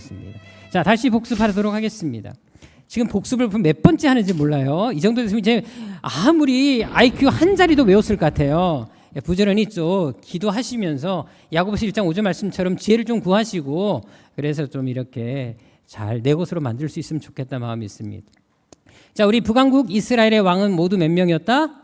있습니다. 자, 다시 복습하도록 하겠습니다. 지금 복습을 몇 번째 하는지 몰라요. 이 정도 됐으면 이제 아무리 IQ 한 자리도 외웠을 것 같아요. 부지런히 좀 기도하시면서 야고보서 1장 5절 말씀처럼 지혜를 좀 구하시고 그래서 좀 이렇게 잘 내 것으로 만들 수 있으면 좋겠다 마음이 있습니다. 자, 우리 북왕국 이스라엘의 왕은 모두 몇 명이었다?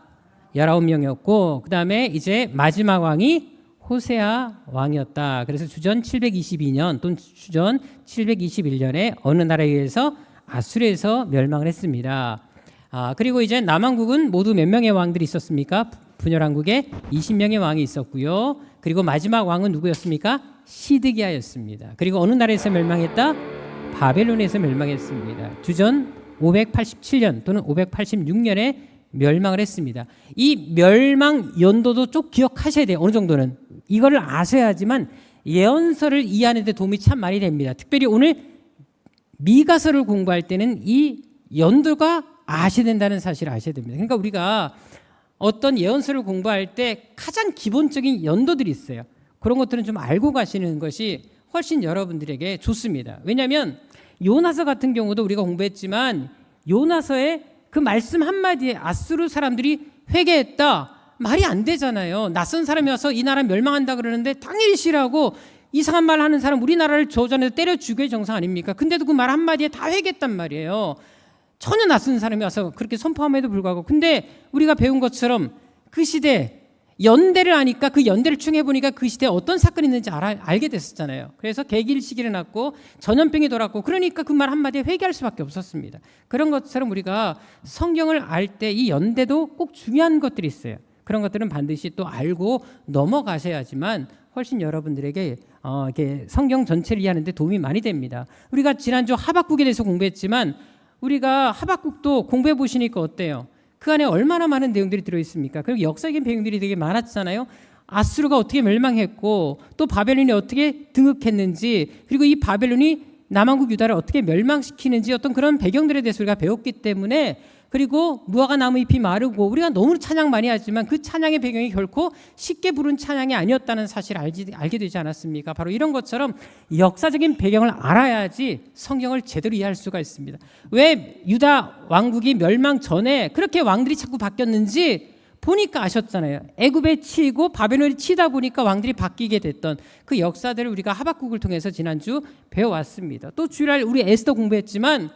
19명이었고 그 다음에 이제 마지막 왕이 호세아 왕이었다. 그래서 주전 722년 또는 주전 721년에 어느 나라에 의해서 아수르에서 멸망을 했습니다. 그리고 이제 남왕국은 모두 몇 명의 왕들이 있었습니까? 분열왕국에 20명의 왕이 있었고요. 그리고 마지막 왕은 누구였습니까? 시드기야였습니다. 그리고 어느 나라에서 멸망했다? 바벨론에서 멸망했습니다. 주전 587년 또는 586년에 멸망을 했습니다. 이 멸망 연도도 쭉 기억하셔야 돼요. 어느 정도는. 이거를 아셔야지만 예언서를 이해하는 데 도움이 참 많이 됩니다. 특별히 오늘 미가서를 공부할 때는 이 연도가 아셔야 된다는 사실을 아셔야 됩니다. 그러니까 우리가 어떤 예언서를 공부할 때 가장 기본적인 연도들이 있어요. 그런 것들은 좀 알고 가시는 것이 훨씬 여러분들에게 좋습니다. 왜냐하면 요나서 같은 경우도 우리가 공부했지만 요나서의 그 말씀 한마디에 아수르 사람들이 회개했다. 말이 안 되잖아요. 낯선 사람이 와서 이 나라 멸망한다 그러는데 당연히 싫어하고 이상한 말 하는 사람 우리나라를 저전에서 때려 죽여야 정상 아닙니까? 근데도 그 말 한마디에 다 회개했단 말이에요. 전혀 낯선 사람이 와서 그렇게 선포함에도 불구하고. 근데 우리가 배운 것처럼 그 시대 연대를 아니까 그 연대를 충해 보니까 그 시대에 어떤 사건이 있는지 알게 됐었잖아요. 그래서 개길시기를 났고 전염병이 돌았고 그러니까 그 말 한마디에 회개할 수밖에 없었습니다. 그런 것처럼 우리가 성경을 알 때 이 연대도 꼭 중요한 것들이 있어요. 그런 것들은 반드시 또 알고 넘어가셔야지만 훨씬 여러분들에게 이렇게 성경 전체를 이해하는 데 도움이 많이 됩니다. 우리가 지난주 하박국에 대해서 공부했지만 우리가 하박국도 공부해 보시니까 어때요? 그 안에 얼마나 많은 내용들이 들어있습니까? 그리고 역사적인 배경들이 되게 많았잖아요. 아수르가 어떻게 멸망했고 또 바벨론이 어떻게 등극했는지 그리고 이 바벨론이 남왕국 유다를 어떻게 멸망시키는지 어떤 그런 배경들에 대해서 우리가 배웠기 때문에 그리고 무화과 나무 잎이 마르고 우리가 너무 찬양 많이 하지만 그 찬양의 배경이 결코 쉽게 부른 찬양이 아니었다는 사실을 알게 되지 않았습니까? 바로 이런 것처럼 역사적인 배경을 알아야지 성경을 제대로 이해할 수가 있습니다. 왜 유다 왕국이 멸망 전에 그렇게 왕들이 자꾸 바뀌었는지 보니까 아셨잖아요. 애굽에 치고 바벨론이 치다 보니까 왕들이 바뀌게 됐던 그 역사들을 우리가 하박국을 통해서 지난주 배워왔습니다. 또 주일날 우리 에스더 공부했지만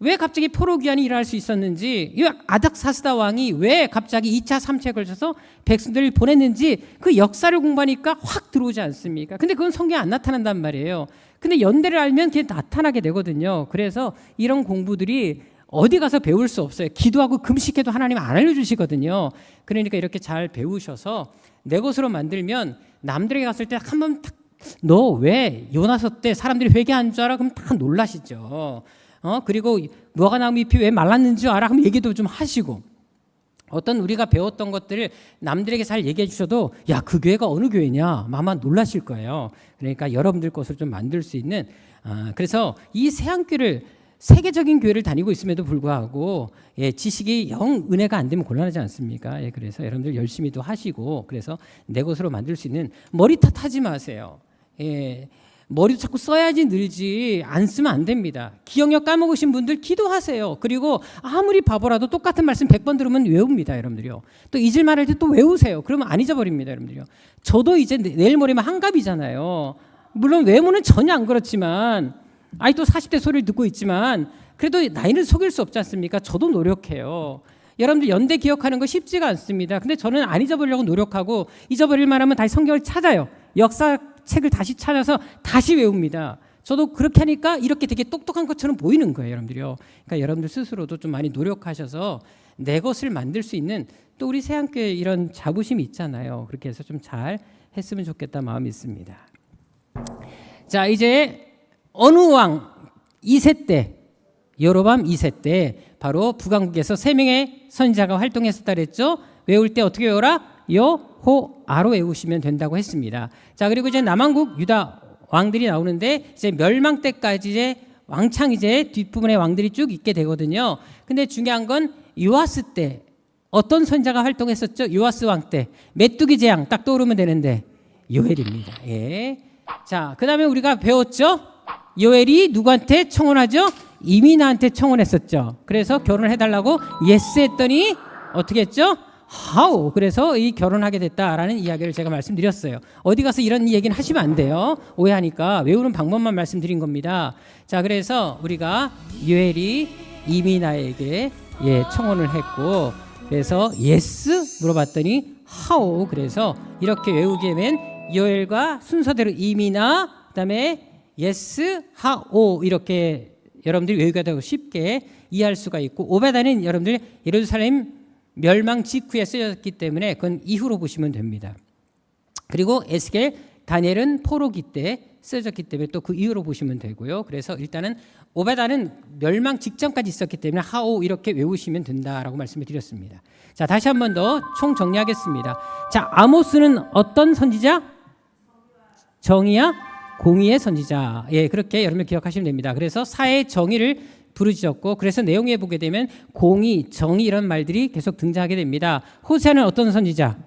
왜 갑자기 포로 귀환이 일어날 수 있었는지, 이 아닥사스다 왕이 왜 갑자기 2차 3차에 걸쳐서 백성들을 보냈는지 그 역사를 공부하니까 확 들어오지 않습니까? 근데 그건 성경에 안 나타난단 말이에요. 근데 연대를 알면 그게 나타나게 되거든요. 그래서 이런 공부들이 어디 가서 배울 수 없어요. 기도하고 금식해도 하나님 안 알려주시거든요. 그러니까 이렇게 잘 배우셔서 내 것으로 만들면 남들에게 갔을 때 한번 너 왜 요나서 때 사람들이 회개한 줄 알아? 그럼 다 놀라시죠. 그리고 무화과 나무 잎이 왜 말랐는 줄 알아? 하면 얘기도 좀 하시고 어떤 우리가 배웠던 것들을 남들에게 잘 얘기해 주셔도 야, 그 교회가 어느 교회냐? 아마 놀라실 거예요. 그러니까 여러분들 것을 좀 만들 수 있는 그래서 이 새한교를 세계적인 교회를 다니고 있음에도 불구하고 지식이 영 은혜가 안 되면 곤란하지 않습니까? 그래서 여러분들 열심히도 하시고 그래서 내 것으로 만들 수 있는 머리 탓하지 마세요. 머리도 자꾸 써야지 늘지 안 쓰면 안 됩니다. 기억력 까먹으신 분들 기도하세요. 그리고 아무리 바보라도 똑같은 말씀 100번 들으면 외웁니다. 여러분들이요. 또 잊을 말할 때 또 외우세요. 그러면 안 잊어버립니다. 여러분들이요. 저도 이제 내일 모레면 한갑이잖아요. 물론 외모는 전혀 안 그렇지만 또 40대 소리를 듣고 있지만 그래도 나이는 속일 수 없지 않습니까? 저도 노력해요. 여러분들 연대 기억하는 거 쉽지가 않습니다. 근데 저는 안 잊어버리려고 노력하고 잊어버릴 만하면 다시 성경을 찾아요. 역사책을 다시 찾아서 다시 외웁니다. 저도 그렇게 하니까 이렇게 되게 똑똑한 것처럼 보이는 거예요. 여러분들이요. 그러니까 여러분들 스스로도 좀 많이 노력하셔서 내 것을 만들 수 있는 또 우리 새한교회 이런 자부심이 있잖아요. 그렇게 해서 좀 잘 했으면 좋겠다 마음이 있습니다. 자, 이제 어느 왕 2세 때 여로밤 2세 때 바로 북왕국에서 3명의 선지자가 활동했었다 그랬죠. 외울 때 어떻게 외워라? 여호아로 외우시면 된다고 했습니다. 자, 그리고 이제 남왕국 유다 왕들이 나오는데 이제 멸망 때까지 이제 왕창 이제 뒷부분에 왕들이 쭉 있게 되거든요. 근데 중요한 건 요아스 때 어떤 선지자가 활동했었죠? 요아스 왕 때 메뚜기 재앙 딱 떠오르면 되는데 요엘입니다. 자, 그다음에 우리가 배웠죠? 요엘이 누구한테 청혼하죠? 이미나한테 청혼했었죠. 그래서 결혼을 해달라고 예스 했더니 어떻게 했죠? 하우. 그래서 이 결혼하게 됐다라는 이야기를 제가 말씀드렸어요. 어디 가서 이런 얘기는 하시면 안 돼요. 오해하니까 외우는 방법만 말씀드린 겁니다. 자, 그래서 우리가 요엘이 이미나에게 청혼을 했고, 그래서 예스 물어봤더니 하오. 그래서 이렇게 외우게 되면 요엘과 순서대로 이미나, 그다음에 예스, 하오 이렇게 여러분들이 외우기가 더 쉽게 이해할 수가 있고, 오베다는 여러분들이 예루살렘 멸망 직후에 쓰였기 때문에 그건 이후로 보시면 됩니다. 그리고 에스겔, 다니엘은 포로기 때 쓰여졌기 때문에 또 그 이후로 보시면 되고요. 그래서 일단은 오베다는 멸망 직전까지 있었기 때문에 하오 이렇게 외우시면 된다라고 말씀을 드렸습니다. 자, 다시 한 번 더 총 정리하겠습니다. 자, 아모스는 어떤 선지자? 정의야 공의의 선지자. 그렇게 여러분 기억하시면 됩니다. 그래서 사회의 정의를 부르짖었고, 그래서 내용에 보게 되면 공의, 정의 이런 말들이 계속 등장하게 됩니다. 호세아는 어떤 선지자?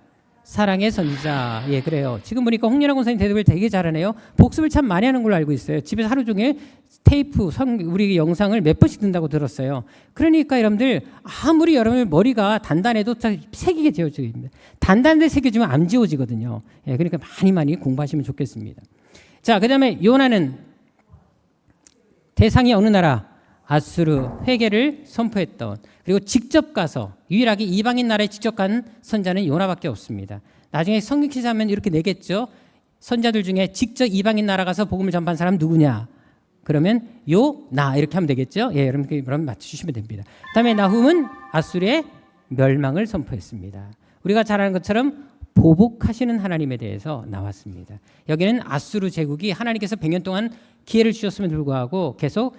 사랑의 선지자. 그래요. 지금 보니까 홍연아 권사님 대답을 되게 잘하네요. 복습을 참 많이 하는 걸로 알고 있어요. 집에서 하루 종일 테이프, 우리 영상을 몇 번씩 듣는다고 들었어요. 그러니까 여러분들 아무리 여러분들 머리가 단단해도 새기게 되어집니다. 단단한데 새겨지면 안 지워지거든요. 그러니까 많이 공부하시면 좋겠습니다. 자, 그 다음에 요나는 대상이 어느 나라? 아수르 회개를 선포했던, 그리고 직접 가서 유일하게 이방인 나라에 직접 간 선자는 요나밖에 없습니다. 나중에 성경 기사하면 이렇게 내겠죠. 선자들 중에 직접 이방인 나라 가서 복음을 전파한 사람 누구냐? 그러면 요나 이렇게 하면 되겠죠. 여러분 그럼 맞추시면 됩니다. 그다음에 나훔은 아수르의 멸망을 선포했습니다. 우리가 잘 아는 것처럼 보복하시는 하나님에 대해서 나왔습니다. 여기는 아수르 제국이 하나님께서 100년 동안 기회를 주셨음에도 불구하고 계속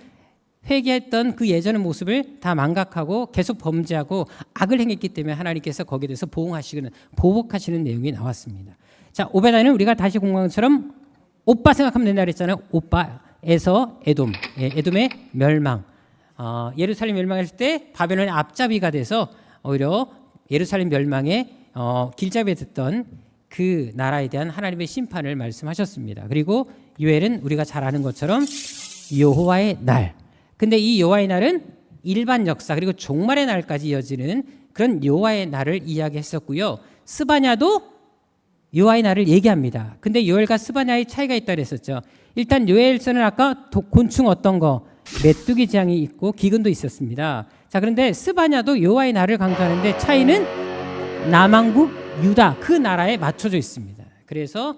회개했던 그 예전의 모습을 다 망각하고 계속 범죄하고 악을 행했기 때문에 하나님께서 거기에 대해서 보복하시는 내용이 나왔습니다. 자, 오베다는 우리가 다시 공부한 것처럼 오빠 생각하면 된다 그랬잖아요. 오빠에서 에돔, 에돔의 멸망. 예루살렘 멸망했을 때 바벨론의 앞잡이가 돼서 오히려 예루살렘 멸망의 길잡이에 됐던 그 나라에 대한 하나님의 심판을 말씀하셨습니다. 그리고 요엘은 우리가 잘 아는 것처럼 여호와의 날. 근데 이 여호와의 날은 일반 역사 그리고 종말의 날까지 이어지는 그런 여호와의 날을 이야기했었고요. 스바냐도 여호와의 날을 얘기합니다. 근데 요엘과 스바냐의 차이가 있다 그랬었죠. 일단 요엘서는 아까 곤충 어떤 거 메뚜기 재앙이 있고 기근도 있었습니다. 자, 그런데 스바냐도 여호와의 날을 강조하는데 차이는 남왕국 유다 그 나라에 맞춰져 있습니다. 그래서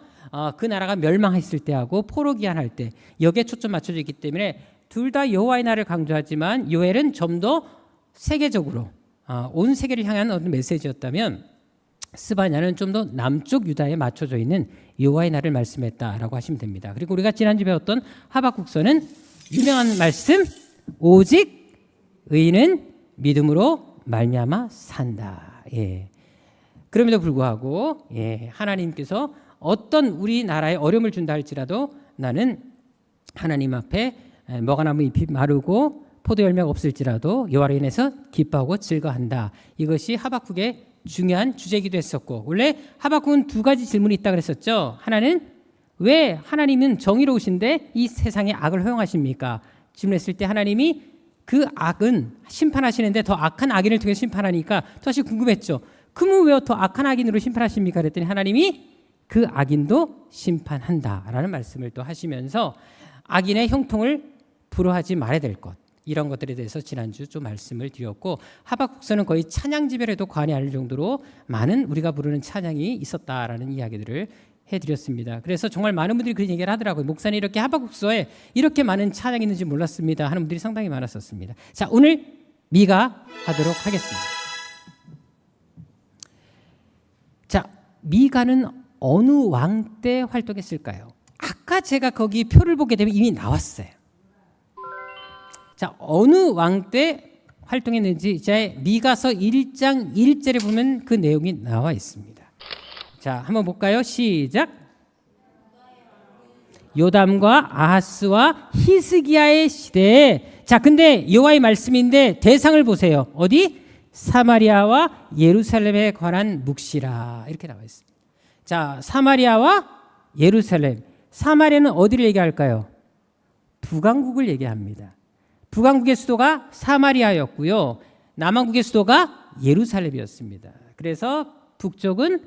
그 나라가 멸망했을 때하고 포로 기한할 때 여기에 초점 맞춰져 있기 때문에 둘 다 여호와의 날을 강조하지만 요엘은 좀 더 세계적으로 온 세계를 향한 어떤 메시지였다면 스바냐는 좀 더 남쪽 유다에 맞춰져 있는 여호와의 날을 말씀했다라고 하시면 됩니다. 그리고 우리가 지난주 배웠던 하박국서는 유명한 말씀, 오직 의인은 믿음으로 말미암아 산다. 그럼에도 불구하고 하나님께서 어떤 우리나라에 어려움을 준다 할지라도 나는 하나님 앞에 머가나무 잎이 마르고 포도 열매가 없을지라도 여호와로 인해서 기뻐하고 즐거워한다. 이것이 하박국의 중요한 주제이기도 했었고, 원래 하박국은 두 가지 질문이 있다 그랬었죠. 하나는 왜 하나님은 정의로우신데 이 세상에 악을 허용하십니까? 질문했을 때 하나님이 그 악은 심판하시는데 더 악한 악인을 통해 심판하니까 다시 궁금했죠. 그러면 왜 더 악한 악인으로 심판하십니까? 그랬더니 하나님이 그 악인도 심판한다라는 말씀을 또 하시면서 악인의 형통을 불허하지 말아야 될 것, 이런 것들에 대해서 지난주 좀 말씀을 드렸고, 하박국서는 거의 찬양 지별에도 관이 않을 정도로 많은 우리가 부르는 찬양이 있었다라는 이야기들을 해드렸습니다. 그래서 정말 많은 분들이 그런 얘기를 하더라고요. 목사님 이렇게 하박국서에 이렇게 많은 찬양이 있는지 몰랐습니다 하는 분들이 상당히 많았었습니다. 자, 오늘 미가 하도록 하겠습니다. 자, 미가는 어느 왕 때 활동했을까요? 아까 제가 거기 표를 보게 되면 이미 나왔어요. 자, 어느 왕 때 활동했는지 이제 미가서 1장 1절에 보면 그 내용이 나와 있습니다. 자, 한번 볼까요? 시작. 요담과 아하스와 히스기야의 시대에, 자, 근데 여호와의 말씀인데 대상을 보세요. 어디? 사마리아와 예루살렘에 관한 묵시라, 이렇게 나와 있습니다. 자, 사마리아와 예루살렘. 사마리아는 어디를 얘기할까요? 북왕국을 얘기합니다. 북왕국의 수도가 사마리아였고요. 남왕국의 수도가 예루살렘이었습니다. 그래서 북쪽은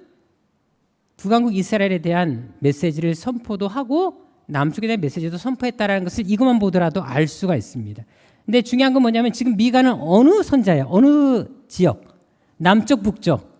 북왕국 이스라엘에 대한 메시지를 선포도 하고 남쪽에 대한 메시지도 선포했다라는 것을 이것만 보더라도 알 수가 있습니다. 근데 중요한 건 뭐냐면 지금 미가는 어느 선자예요? 어느 지역? 남쪽, 북쪽.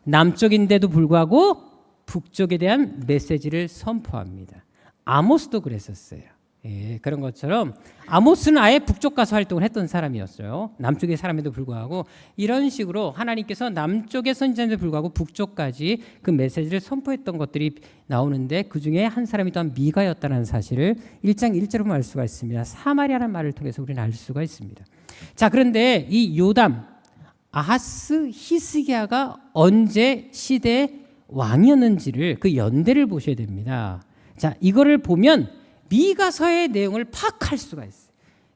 남쪽인데도 불구하고 북쪽에 대한 메시지를 선포합니다. 아모스도 그랬었어요. 예, 그런 것처럼 아모스는 아예 북쪽 가서 활동을 했던 사람이었어요. 남쪽의 사람에도 불구하고 이런 식으로 하나님께서 남쪽의 선지자에도 불구하고 북쪽까지 그 메시지를 선포했던 것들이 나오는데 그중에 한 사람이 또한 미가였다는 사실을 1장 1절로 알 수가 있습니다. 사마리아라는 말을 통해서 우리는 알 수가 있습니다. 자, 그런데 이 요담, 아하스, 히스기야가 언제 시대의 왕이었는지를 그 연대를 보셔야 됩니다. 자, 이거를 보면 미가서의 내용을 파악할 수가 있어요.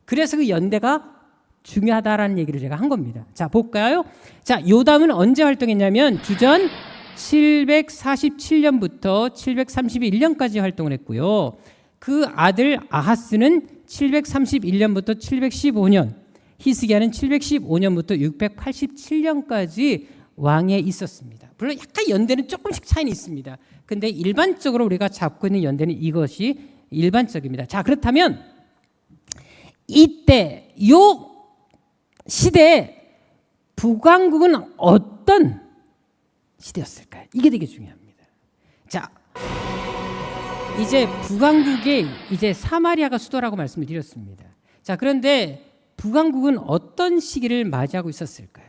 그래서 그 연대가 중요하다라는 얘기를 제가 한 겁니다. 자, 볼까요? 자, 요담은 언제 활동했냐면 주전 747년부터 731년까지 활동을 했고요. 그 아들 아하스는 731년부터 715년, 히스기야는 715년부터 687년까지 왕에 있었습니다. 물론 약간 연대는 조금씩 차이는 있습니다. 근데 일반적으로 우리가 잡고 있는 연대는 이것이 일반적입니다. 자, 그렇다면 이때 요 시대에 북왕국은 어떤 시대였을까요? 이게 되게 중요합니다. 자, 이제 북왕국의 이제 사마리아가 수도라고 말씀을 드렸습니다. 자, 그런데 북왕국은 어떤 시기를 맞이하고 있었을까요?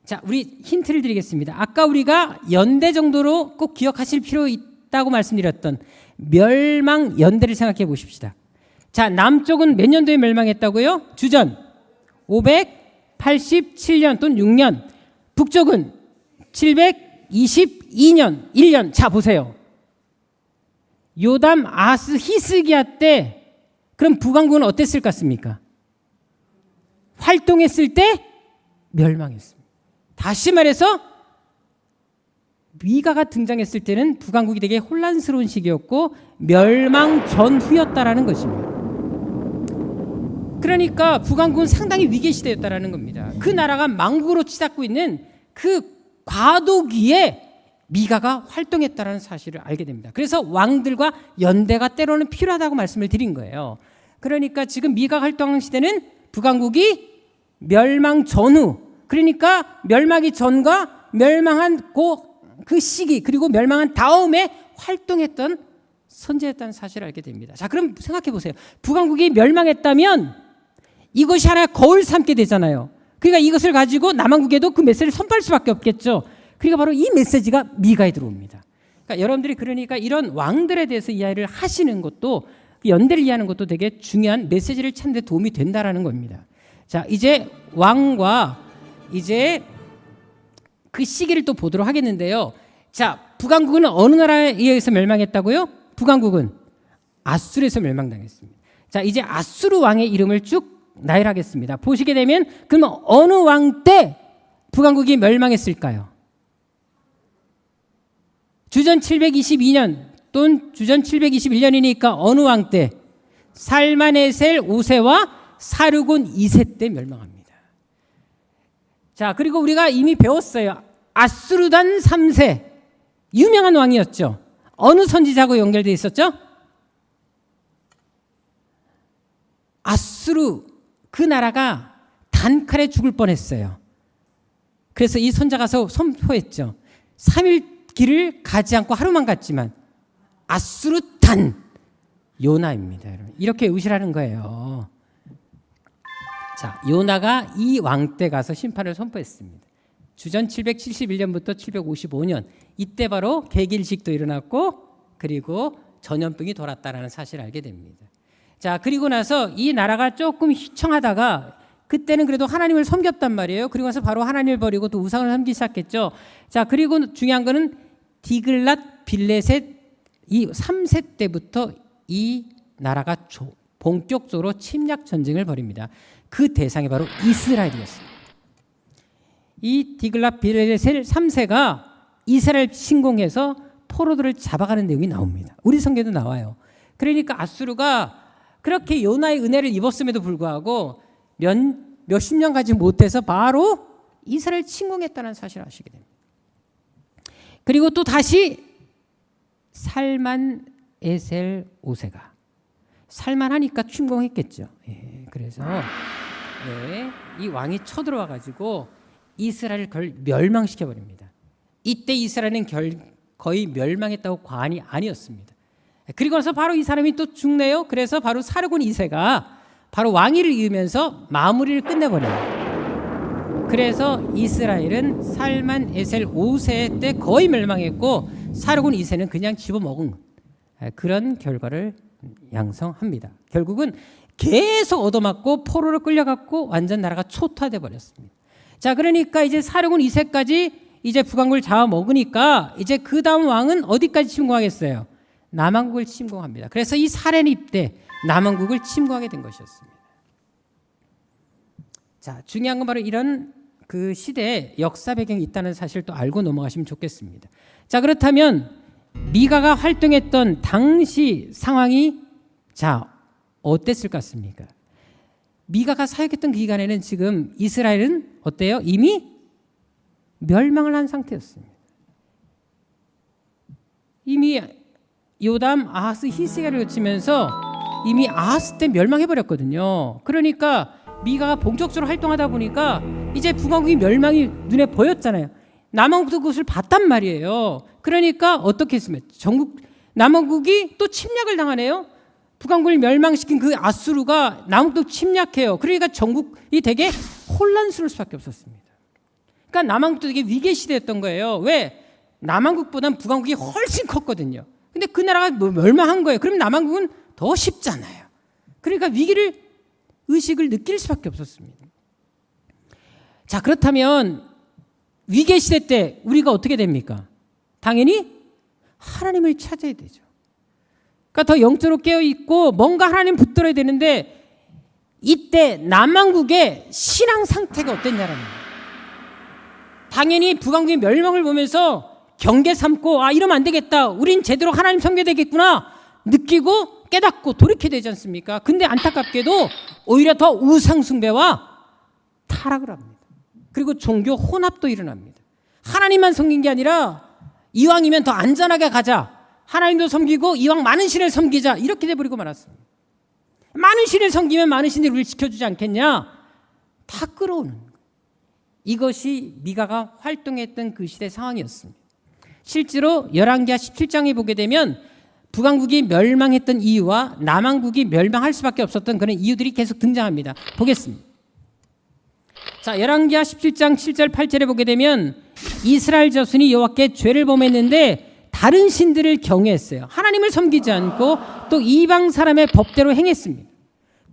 자, 우리 힌트를 드리겠습니다. 아까 우리가 연대 정도로 꼭 기억하실 필요 있다고 말씀드렸던 멸망 연대를 생각해 보십시다. 자, 남쪽은 몇 년도에 멸망했다고요? 주전 587년 또는 6년. 북쪽은 722년 1년. 자, 보세요. 요담, 아하스, 히스기야 때 그럼 북왕국은 어땠을 것 같습니까? 활동했을 때 멸망했습니다. 다시 말해서 미가가 등장했을 때는 북왕국이 되게 혼란스러운 시기였고 멸망 전후였다라는 것입니다. 그러니까 북왕국은 상당히 위기 시대였다라는 겁니다. 그 나라가 망국으로 치닫고 있는 그 과도기에 미가가 활동했다라는 사실을 알게 됩니다. 그래서 왕들과 연대가 때로는 필요하다고 말씀을 드린 거예요. 그러니까 지금 미가가 활동한 시대는 북왕국이 멸망 전후, 그러니까 멸망이 전과 멸망한 그 시기 그리고 멸망한 다음에 활동했던 선지였다는 사실을 알게 됩니다. 자, 그럼 생각해 보세요. 북왕국이 멸망했다면 이것이 하나의 거울 삼게 되잖아요. 그러니까 이것을 가지고 남왕국에도 그 메시지를 선포할 수밖에 없겠죠. 그러니까 바로 이 메시지가 미가에 들어옵니다. 그러니까 여러분들이 그러니까 이런 왕들에 대해서 이해를 하시는 것도 연대를 이해하는 것도 되게 중요한 메시지를 찾는 데 도움이 된다라는 겁니다. 자, 이제 왕과 이제 그 시기를 또 보도록 하겠는데요. 자, 북왕국은 어느 나라에 의해서 멸망했다고요? 북왕국은 아수르에서 멸망당했습니다. 자, 이제 아수르 왕의 이름을 쭉 나열하겠습니다. 보시게 되면 그러면 어느 왕 때 북왕국이 멸망했을까요? 주전 722년 또는 주전 721년이니까 어느 왕 때? 살마네셀 5세와 사르곤 2세 때 멸망합니다. 자, 그리고 우리가 이미 배웠어요. 아수르단 3세 유명한 왕이었죠. 어느 선지자하고 연결되어 있었죠? 아수르, 그 나라가 단칼에 죽을 뻔했어요. 그래서 이 선지자가 가서 선포했죠. 3일 길을 가지 않고 하루만 갔지만 아수르 단 요나입니다. 이렇게 의심하는 거예요. 자, 요나가 이 왕 때 가서 심판을 선포했습니다. 주전 771년부터 755년 이때 바로 개길식도 일어났고 그리고 전염병이 돌았다라는 사실을 알게 됩니다. 자, 그리고 나서 이 나라가 조금 휘청하다가 그때는 그래도 하나님을 섬겼단 말이에요. 그리고 나서 바로 하나님을 버리고 또 우상을 섬기기 시작했죠. 자, 그리고 중요한 거는 디글랏 빌레셋 이 3세 때부터 이 나라가 본격적으로 침략 전쟁을 벌입니다. 그 대상이 바로 이스라엘이었습니다. 이 디글랏 빌레셋 3세가 이스라엘 침공해서 포로들을 잡아가는 내용이 나옵니다. 우리 성경에도 나와요. 그러니까 아수르가 그렇게 요나의 은혜를 입었음에도 불구하고 몇십 년 가지 못해서 바로 이스라엘 침공했다는 사실을 아시게 됩니다. 그리고 또 다시 살만 에셀 5세가 살만하니까 침공했겠죠. 그래서 이 왕이 쳐들어와 가지고 이스라엘을 멸망시켜 버립니다. 이때 이스라엘은 거의 멸망했다고 과언이 아니었습니다. 그리고 나서 바로 이 사람이 또 죽네요. 그래서 바로 사르곤 2세가 바로 왕위를 이으면서 마무리를 끝내버려요. 그래서 이스라엘은 살만 에셀 5세 때 거의 멸망했고 사르곤 2세는 그냥 집어먹은 그런 결과를 양성합니다. 결국은 계속 얻어맞고 포로로 끌려갔고 완전 나라가 초토화돼 버렸습니다. 자, 그러니까 이제 사르곤 2세까지 이제 북왕국을 잡아먹으니까 이제 그 다음 왕은 어디까지 침공하겠어요? 남왕국을 침공합니다. 그래서 이 사레립 때 남왕국을 침공하게 된 것이었습니다. 자, 중요한 건 바로 이런 그 시대에 역사 배경이 있다는 사실을 또 알고 넘어가시면 좋겠습니다. 자, 그렇다면 미가가 활동했던 당시 상황이 자 어땠을 것 같습니까? 미가가 사역했던 그 기간에는 지금 이스라엘은 어때요? 이미 멸망을 한 상태였습니다. 이미 요담, 아하스, 히스기야를 거치면서 이미 아하스 때 멸망해버렸거든요. 그러니까 미가가 본격적으로 활동하다 보니까 이제 북왕국이 멸망이 눈에 보였잖아요. 남왕국도 그것을 봤단 말이에요. 그러니까 어떻게 했으면 남왕국이 또 침략을 당하네요. 북왕국을 멸망시킨 그 아수르가 남왕국도 침략해요. 그러니까 전국이 되게 혼란스러울 수밖에 없었습니다. 그러니까 남왕국도 되게 위기의 시대였던 거예요. 왜? 남왕국보다는 북왕국이 훨씬 컸거든요. 근데 그 나라가 멸망한 거예요. 그럼 남왕국은 더 쉽잖아요. 그러니까 위기를 의식을 느낄 수밖에 없었습니다. 자, 그렇다면 위기의 시대 때 우리가 어떻게 됩니까? 당연히 하나님을 찾아야 되죠. 그러니까 더 영적으로 깨어있고 뭔가 하나님 붙들어야 되는데 이때 남왕국의 신앙 상태가 어땠냐라는 거예요. 당연히 북왕국의 멸망을 보면서 경계 삼고 이러면 안 되겠다. 우린 제대로 하나님 섬겨야 되겠구나. 느끼고 깨닫고 돌이켜야 되지 않습니까? 근데 안타깝게도 오히려 더 우상 숭배와 타락을 합니다. 그리고 종교 혼합도 일어납니다. 하나님만 섬긴 게 아니라 이왕이면 더 안전하게 가자. 하나님도 섬기고 이왕 많은 신을 섬기자. 이렇게 돼버리고 말았습니다. 많은 신을 섬기면 많은 신들이 우리를 지켜주지 않겠냐. 다 끌어오는 거예요. 이것이 미가가 활동했던 그 시대 상황이었습니다. 실제로 열왕기하 17장에 보게 되면 북왕국이 멸망했던 이유와 남왕국이 멸망할 수밖에 없었던 그런 이유들이 계속 등장합니다. 보겠습니다. 자, 열왕기하 17장 7절 8절에 보게 되면 이스라엘 자손이 여호와께 죄를 범했는데 다른 신들을 경외했어요. 하나님을 섬기지 않고 또 이방 사람의 법대로 행했습니다.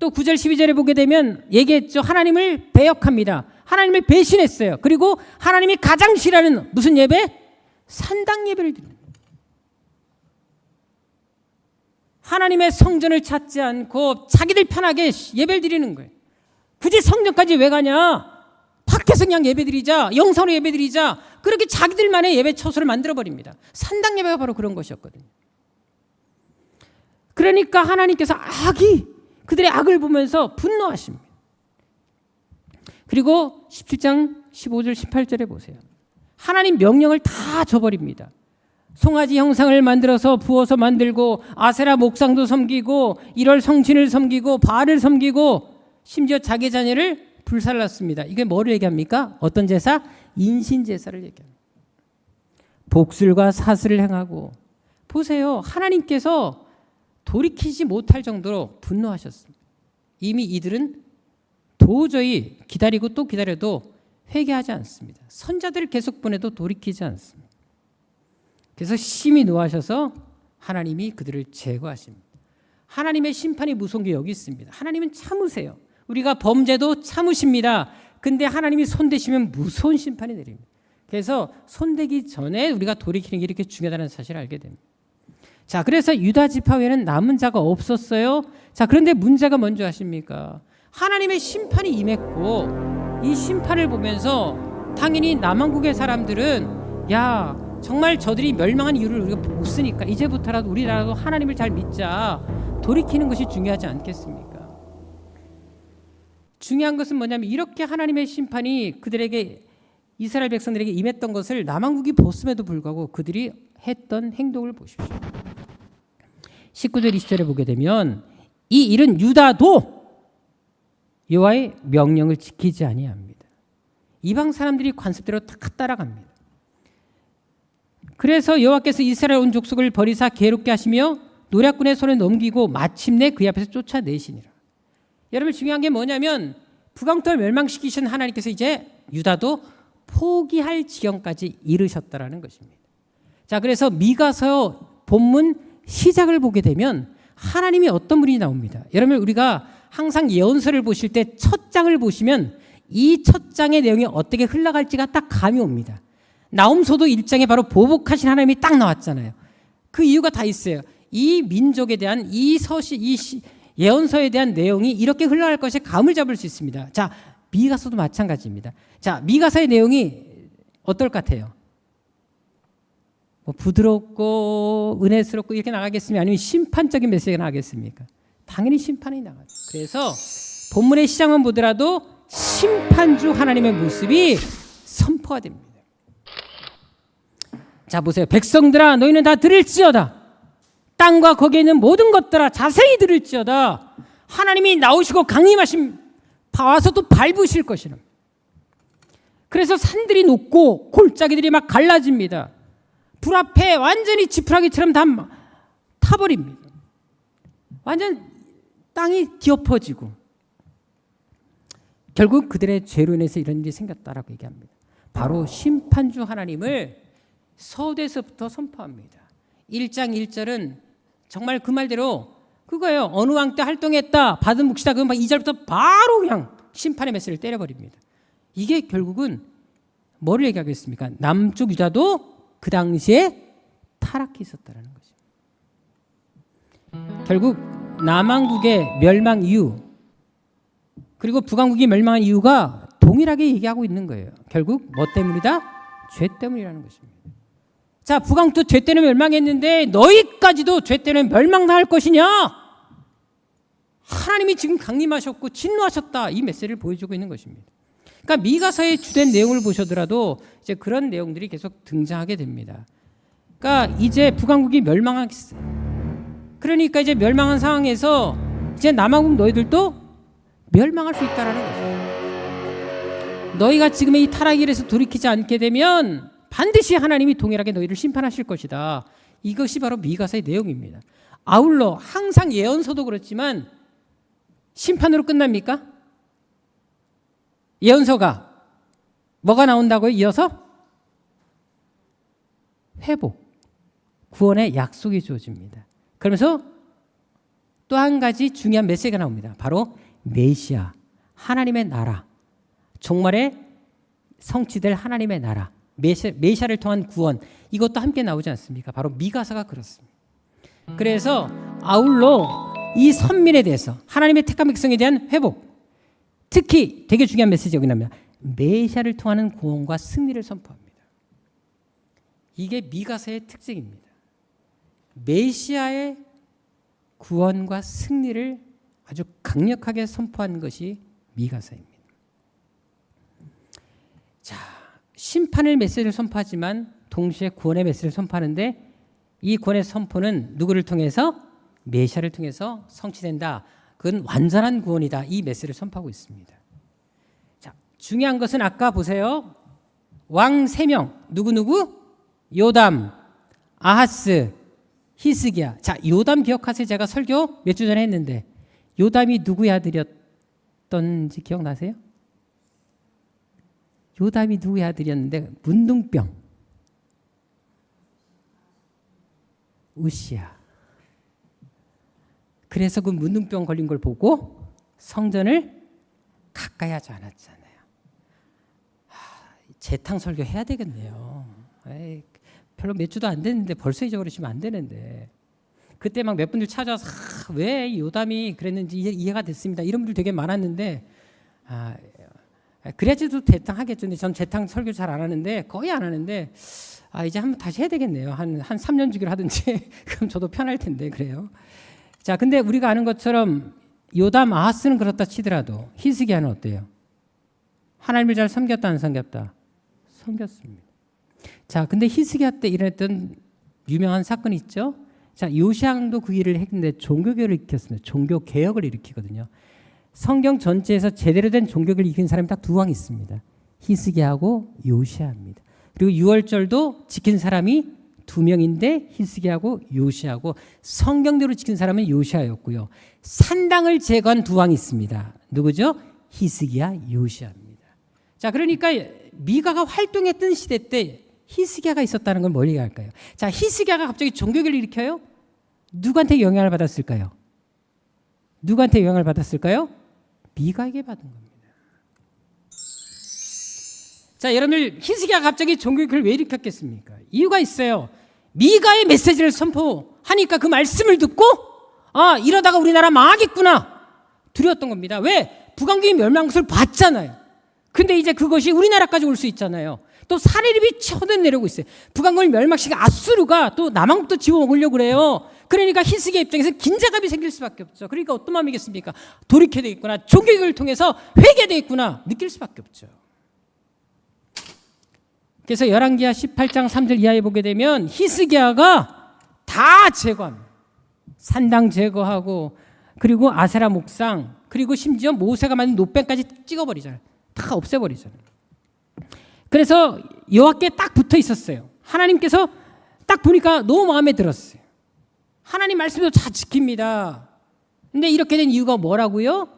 또 9절 12절에 보게 되면 얘기했죠. 하나님을 배역합니다. 하나님을 배신했어요. 그리고 하나님이 가장 싫어하는 무슨 예배? 산당 예배를 드립니다. 하나님의 성전을 찾지 않고 자기들 편하게 예배를 드리는 거예요. 굳이 성전까지 왜 가냐? 밖에서 그냥 예배 드리자. 영상으로 예배 드리자. 그렇게 자기들만의 예배 처소를 만들어버립니다. 산당 예배가 바로 그런 것이었거든요. 그러니까 하나님께서 그들의 악을 보면서 분노하십니다. 그리고 17장 15절 18절에 보세요. 하나님 명령을 다 줘버립니다. 송아지 형상을 만들어서 부어서 만들고 아세라 목상도 섬기고 1월 성신을 섬기고 바알을 섬기고 심지어 자기 자녀를 불살랐습니다. 이게 뭐를 얘기합니까? 어떤 제사? 인신제사를 얘기합니다. 복술과 사슬을 행하고 보세요. 하나님께서 돌이키지 못할 정도로 분노하셨습니다. 이미 이들은 도저히 기다리고 또 기다려도 회개하지 않습니다. 선자들을 계속 보내도 돌이키지 않습니다. 그래서 심히 노하셔서 하나님이 그들을 제거하십니다. 하나님의 심판이 무서운 게 여기 있습니다. 하나님은 참으세요. 우리가 범죄도 참으십니다. 근데 하나님이 손대시면 무서운 심판이 내립니다. 그래서 손대기 전에 우리가 돌이키는 게 이렇게 중요하다는 사실을 알게 됩니다. 자, 그래서 유다 지파 외에는 남은 자가 없었어요. 자, 그런데 문제가 뭔지 아십니까? 하나님의 심판이 임했고 이 심판을 보면서 당연히 남왕국의 사람들은 정말 저들이 멸망한 이유를 우리가 못 쓰니까 이제부터라도 우리나라도 하나님을 잘 믿자. 돌이키는 것이 중요하지 않겠습니까? 중요한 것은 뭐냐면 이렇게 하나님의 심판이 그들에게 이스라엘 백성들에게 임했던 것을 남왕국이 봤음에도 불구하고 그들이 했던 행동을 보십시오. 19절 20절에 보게 되면 이 일은 유다도 여호와의 명령을 지키지 아니합니다. 이방 사람들이 관습대로 다 따라갑니다. 그래서 여호와께서 이스라엘 온 족속을 버리사 괴롭게 하시며 노략군의 손에 넘기고 마침내 그 앞에서 쫓아내시니라. 여러분 중요한 게 뭐냐면 북왕토를 멸망시키신 하나님께서 이제 유다도 포기할 지경까지 이르셨다라는 것입니다. 자, 그래서 미가서 본문 시작을 보게 되면 하나님이 어떤 분이 나옵니다. 여러분 우리가 항상 예언서를 보실 때 첫 장을 보시면 이 첫 장의 내용이 어떻게 흘러갈지가 딱 감이 옵니다. 나움서도 1장에 바로 보복하신 하나님이 딱 나왔잖아요. 그 이유가 다 있어요. 이 민족에 대한 이 예언서에 대한 내용이 이렇게 흘러갈 것에 감을 잡을 수 있습니다. 자, 미가서도 마찬가지입니다. 자, 미가서의 내용이 어떨 것 같아요? 뭐 부드럽고 은혜스럽고 이렇게 나가겠습니까? 아니면 심판적인 메시지가 나가겠습니까? 당연히 심판이 나가죠. 그래서 본문의 시작만 보더라도 심판주 하나님의 모습이 선포가 됩니다. 자, 보세요. 백성들아 너희는 다 들을지어다. 땅과 거기에 있는 모든 것들아 자세히 들을지어다. 하나님이 나오시고 강림하신 와서 또 밟으실 것이라. 그래서 산들이 녹고 골짜기들이 막 갈라집니다. 불 앞에 완전히 지푸라기처럼 다 타버립니다. 완전 땅이 뒤엎어지고 결국 그들의 죄로 인해서 이런 일이 생겼다라고 얘기합니다. 바로 심판주 하나님을 서두에서부터 선포합니다. 1장 1절은 정말 그 말대로 그거예요. 어느 왕 때 활동했다 받은 몫이다. 그건 2절부터 바로 그냥 심판의 메시지를 때려버립니다. 이게 결국은 뭐를 얘기하겠습니까? 남쪽 유다도 그 당시에 타락해 있었다는 것입니다. 결국 남왕국의 멸망 이유 그리고 북왕국이 멸망한 이유가 동일하게 얘기하고 있는 거예요. 결국 뭐 때문이다? 죄 때문이라는 것입니다. 자, 북왕도 죄 때문에 멸망했는데 너희까지도 죄 때문에 멸망당할 것이냐? 하나님이 지금 강림하셨고 진노하셨다. 이 메시지를 보여주고 있는 것입니다. 그러니까 미가서의 주된 내용을 보셔더라도 이제 그런 내용들이 계속 등장하게 됩니다. 그러니까 이제 북왕국이 멸망하겠어요. 그러니까 이제 멸망한 상황에서 이제 남왕국 너희들도 멸망할 수 있다라는 거죠. 너희가 지금의 이 타락길에서 돌이키지 않게 되면 반드시 하나님이 동일하게 너희를 심판하실 것이다. 이것이 바로 미가서의 내용입니다. 아울러 항상 예언서도 그렇지만 심판으로 끝납니까? 예언서가 뭐가 나온다고요? 이어서 회복, 구원의 약속이 주어집니다. 그러면서 또 한 가지 중요한 메시지가 나옵니다. 바로 메시아, 하나님의 나라, 종말에 성취될 하나님의 나라, 메시아를 통한 구원, 이것도 함께 나오지 않습니까? 바로 미가서가 그렇습니다. 그래서 아울러 이 선민에 대해서 하나님의 택한 백성에 대한 회복, 특히 되게 중요한 메시지가 여기 나옵니다. 메시아를 통하는 구원과 승리를 선포합니다. 이게 미가서의 특징입니다. 메시아의 구원과 승리를 아주 강력하게 선포한 것이 미가서입니다. 자, 심판의 메시지를 선포하지만 동시에 구원의 메시지를 선포하는데 이 구원의 선포는 누구를 통해서? 메시아를 통해서 성취된다. 그건 완전한 구원이다. 이 메시지를 선포하고 있습니다. 자, 중요한 것은 아까 보세요. 왕 3명. 누구? 요담, 아하스, 히스기야. 자, 요담 기억하세요? 제가 설교 몇 주 전에 했는데 요담이 누구의 아들이었던지 기억나세요? 요담이 누구의 아들이었는데 문둥병. 우시야. 그래서 그 문둥병 걸린 걸 보고 성전을 가까이 하지 않았잖아요. 재탕 설교 해야 되겠네요. 에이, 별로 몇 주도 안 됐는데 벌써 잊어버리시면 안 되는데. 그때 막 몇 분들 찾아와서 왜 요담이 그랬는지 이해가 됐습니다. 이런 분들 되게 많았는데 그래야지도 재탕 하겠죠. 근데 전 재탕 설교 잘 안 하는데 거의 안 하는데 이제 한번 다시 해야 되겠네요. 한 3년 주기로 하든지 그럼 저도 편할 텐데 그래요. 자, 근데 우리가 아는 것처럼 요담 아하스는 그렇다 치더라도 히스기야는 어때요? 하나님을 잘 섬겼다 안 섬겼다? 섬겼습니다. 자, 근데 히스기야 때 일어났던 유명한 사건이 있죠. 자, 요시야도 그 일을 했는데 종교개혁을 일으켰습니다. 종교개혁을 일으키거든요. 성경 전체에서 제대로 된 종교개혁을 일으킨 사람이 딱 두 왕이 있습니다. 히스기야하고 요시야입니다. 그리고 유월절도 지킨 사람이 두 명인데 히스기야하고 요시야고 성경대로 지킨 사람은 요시야였고요. 산당을 제거한 두 왕이 있습니다. 누구죠? 히스기야, 요시야입니다. 자, 그러니까 미가가 활동했던 시대 때 히스기야가 있었다는 걸 뭘 얘기할까요? 자, 히스기야가 갑자기 종교개혁을 일으켜요? 누구한테 영향을 받았을까요? 누구한테 영향을 받았을까요? 미가에게 받은 겁니다. 자, 여러분들 히스기야가 갑자기 종교개혁을 왜 일으켰겠습니까? 이유가 있어요. 미가의 메시지를 선포하니까 그 말씀을 듣고 아, 이러다가 우리나라 망하겠구나 두려웠던 겁니다. 왜? 북왕국이 멸망한 것을 봤잖아요. 근데 이제 그것이 우리나라까지 올 수 있잖아요. 또 사내립이 쳐내려오고 있어요. 북왕국을 멸망시킨 아수르가 또 남한국도 지워먹으려고 그래요. 그러니까 히스기야 입장에서 긴장감이 생길 수밖에 없죠. 그러니까 어떤 마음이겠습니까? 돌이켜야 되겠구나. 종교개혁을 통해서 회개해야 되겠구나. 느낄 수밖에 없죠. 그래서 열왕기하 18장 3절 이하에 보게 되면 히스기야가 다 제거합니다. 산당 제거하고 그리고 아세라 목상 그리고 심지어 모세가 만든 노뱀까지 찍어버리잖아요. 다 없애버리잖아요. 그래서 여호와께 딱 붙어 있었어요. 하나님께서 딱 보니까 너무 마음에 들었어요. 하나님 말씀도 다 지킵니다. 근데 이렇게 된 이유가 뭐라고요?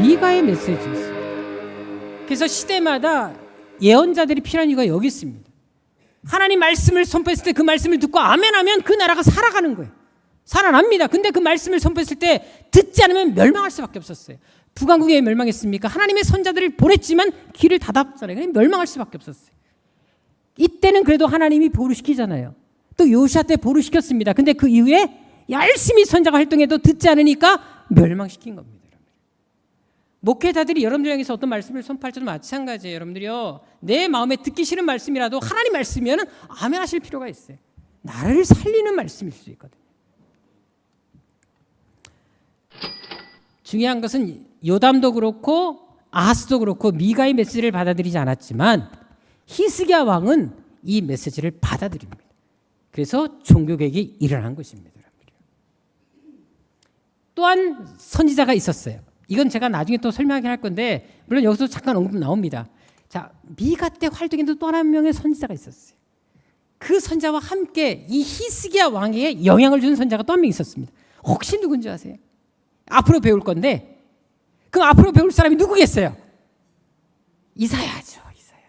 미가의 메시지였어요. 그래서 시대마다 예언자들이 필요한 이유가 여기 있습니다. 하나님 말씀을 선포했을 때 그 말씀을 듣고 아멘하면 그 나라가 살아가는 거예요. 살아납니다. 근데 그 말씀을 선포했을 때 듣지 않으면 멸망할 수밖에 없었어요. 북왕국이 왜 멸망했습니까? 하나님의 선자들을 보냈지만 길을 닫았잖아요. 그냥 멸망할 수밖에 없었어요. 이때는 그래도 하나님이 보루시키잖아요. 또 요시야 때 보루시켰습니다. 근데 그 이후에 열심히 선자가 활동해도 듣지 않으니까 멸망시킨 겁니다. 목회자들이 여러분들 향해서 어떤 말씀을 선포할 때도 마찬가지예요. 여러분들이요, 내 마음에 듣기 싫은 말씀이라도 하나님 말씀이면 아멘 하실 필요가 있어요. 나를 살리는 말씀일 수 있거든요. 중요한 것은 요담도 그렇고 아하스도 그렇고 미가의 메시지를 받아들이지 않았지만 히스기야 왕은 이 메시지를 받아들입니다. 그래서 종교개혁이 일어난 것입니다. 또한 선지자가 있었어요. 이건 제가 나중에 또 설명하긴 할 건데 물론 여기서 잠깐 언급 나옵니다. 자, 미가 때 활동했던 또 한 명의 선지자가 있었어요. 그 선자와 함께 이 히스기야 왕에게 영향을 주는 선자가 또 한 명 있었습니다. 혹시 누군지 아세요? 앞으로 배울 건데 그럼 앞으로 배울 사람이 누구겠어요? 이사야죠. 이사야.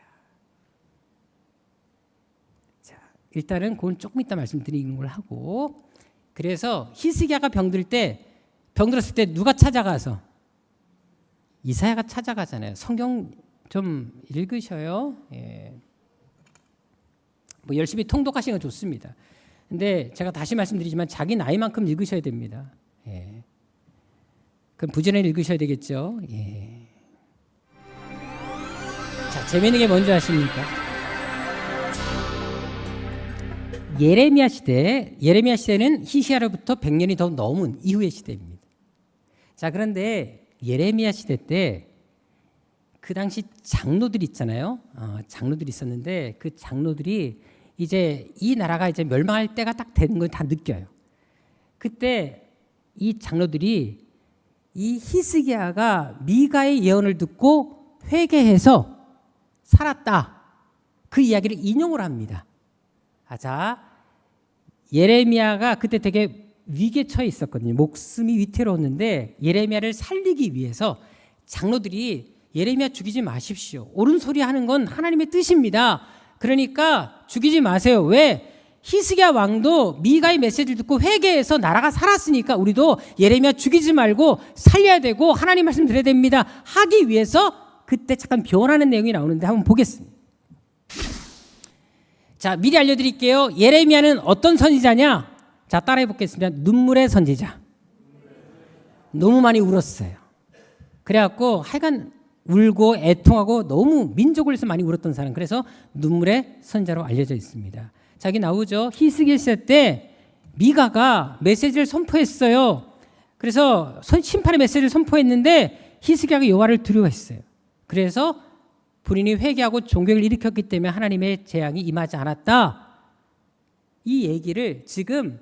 자, 일단은 그건 조금 이따 말씀드리는 걸 하고, 그래서 히스기야가 병들었을 때 누가 찾아가서? 이사야가 찾아가잖아요. 성경 좀 읽으셔요. 예. 뭐 열심히 통독하시는 건 좋습니다. 근데 제가 다시 말씀드리지만 자기 나이만큼 읽으셔야 됩니다. 예. 그럼 부지런히 읽으셔야 되겠죠. 예. 자, 재미있는 게 뭔지 아십니까? 예레미야 시대는 히스기야로부터 100년이 더 넘은 이후의 시대입니다. 자, 그런데 예레미야 시대 때 그 당시 장로들이 있잖아요. 장로들이 있었는데 그 장로들이 이제 이 나라가 이제 멸망할 때가 딱 되는 걸 다 느껴요. 그때 이 장로들이 이 히스기야가 미가의 예언을 듣고 회개해서 살았다, 그 이야기를 인용을 합니다. 자, 예레미야가 그때 되게 위기에 처해 있었거든요. 목숨이 위태로웠는데 예레미야를 살리기 위해서 장로들이 예레미야 죽이지 마십시오. 옳은 소리 하는 건 하나님의 뜻입니다. 그러니까 죽이지 마세요. 왜? 히스기야 왕도 미가의 메시지를 듣고 회개해서 나라가 살았으니까 우리도 예레미야 죽이지 말고 살려야 되고 하나님 말씀 드려야 됩니다 하기 위해서 그때 잠깐 변하는 내용이 나오는데 한번 보겠습니다. 자, 미리 알려드릴게요. 예레미야는 어떤 선지자냐? 자, 따라해 보겠습니다. 눈물의 선지자. 너무 많이 울었어요. 그래갖고 하여간 울고 애통하고 너무 민족을 위해서 많이 울었던 사람, 그래서 눈물의 선자로 알려져 있습니다. 자기 나오죠. 히스기야 시대 때 미가가 메시지를 선포했어요. 그래서 심판의 메시지를 선포했는데 히스기야가 여호와를 두려워했어요. 그래서 본인이 회개하고 종교를 일으켰기 때문에 하나님의 재앙이 임하지 않았다. 이 얘기를 지금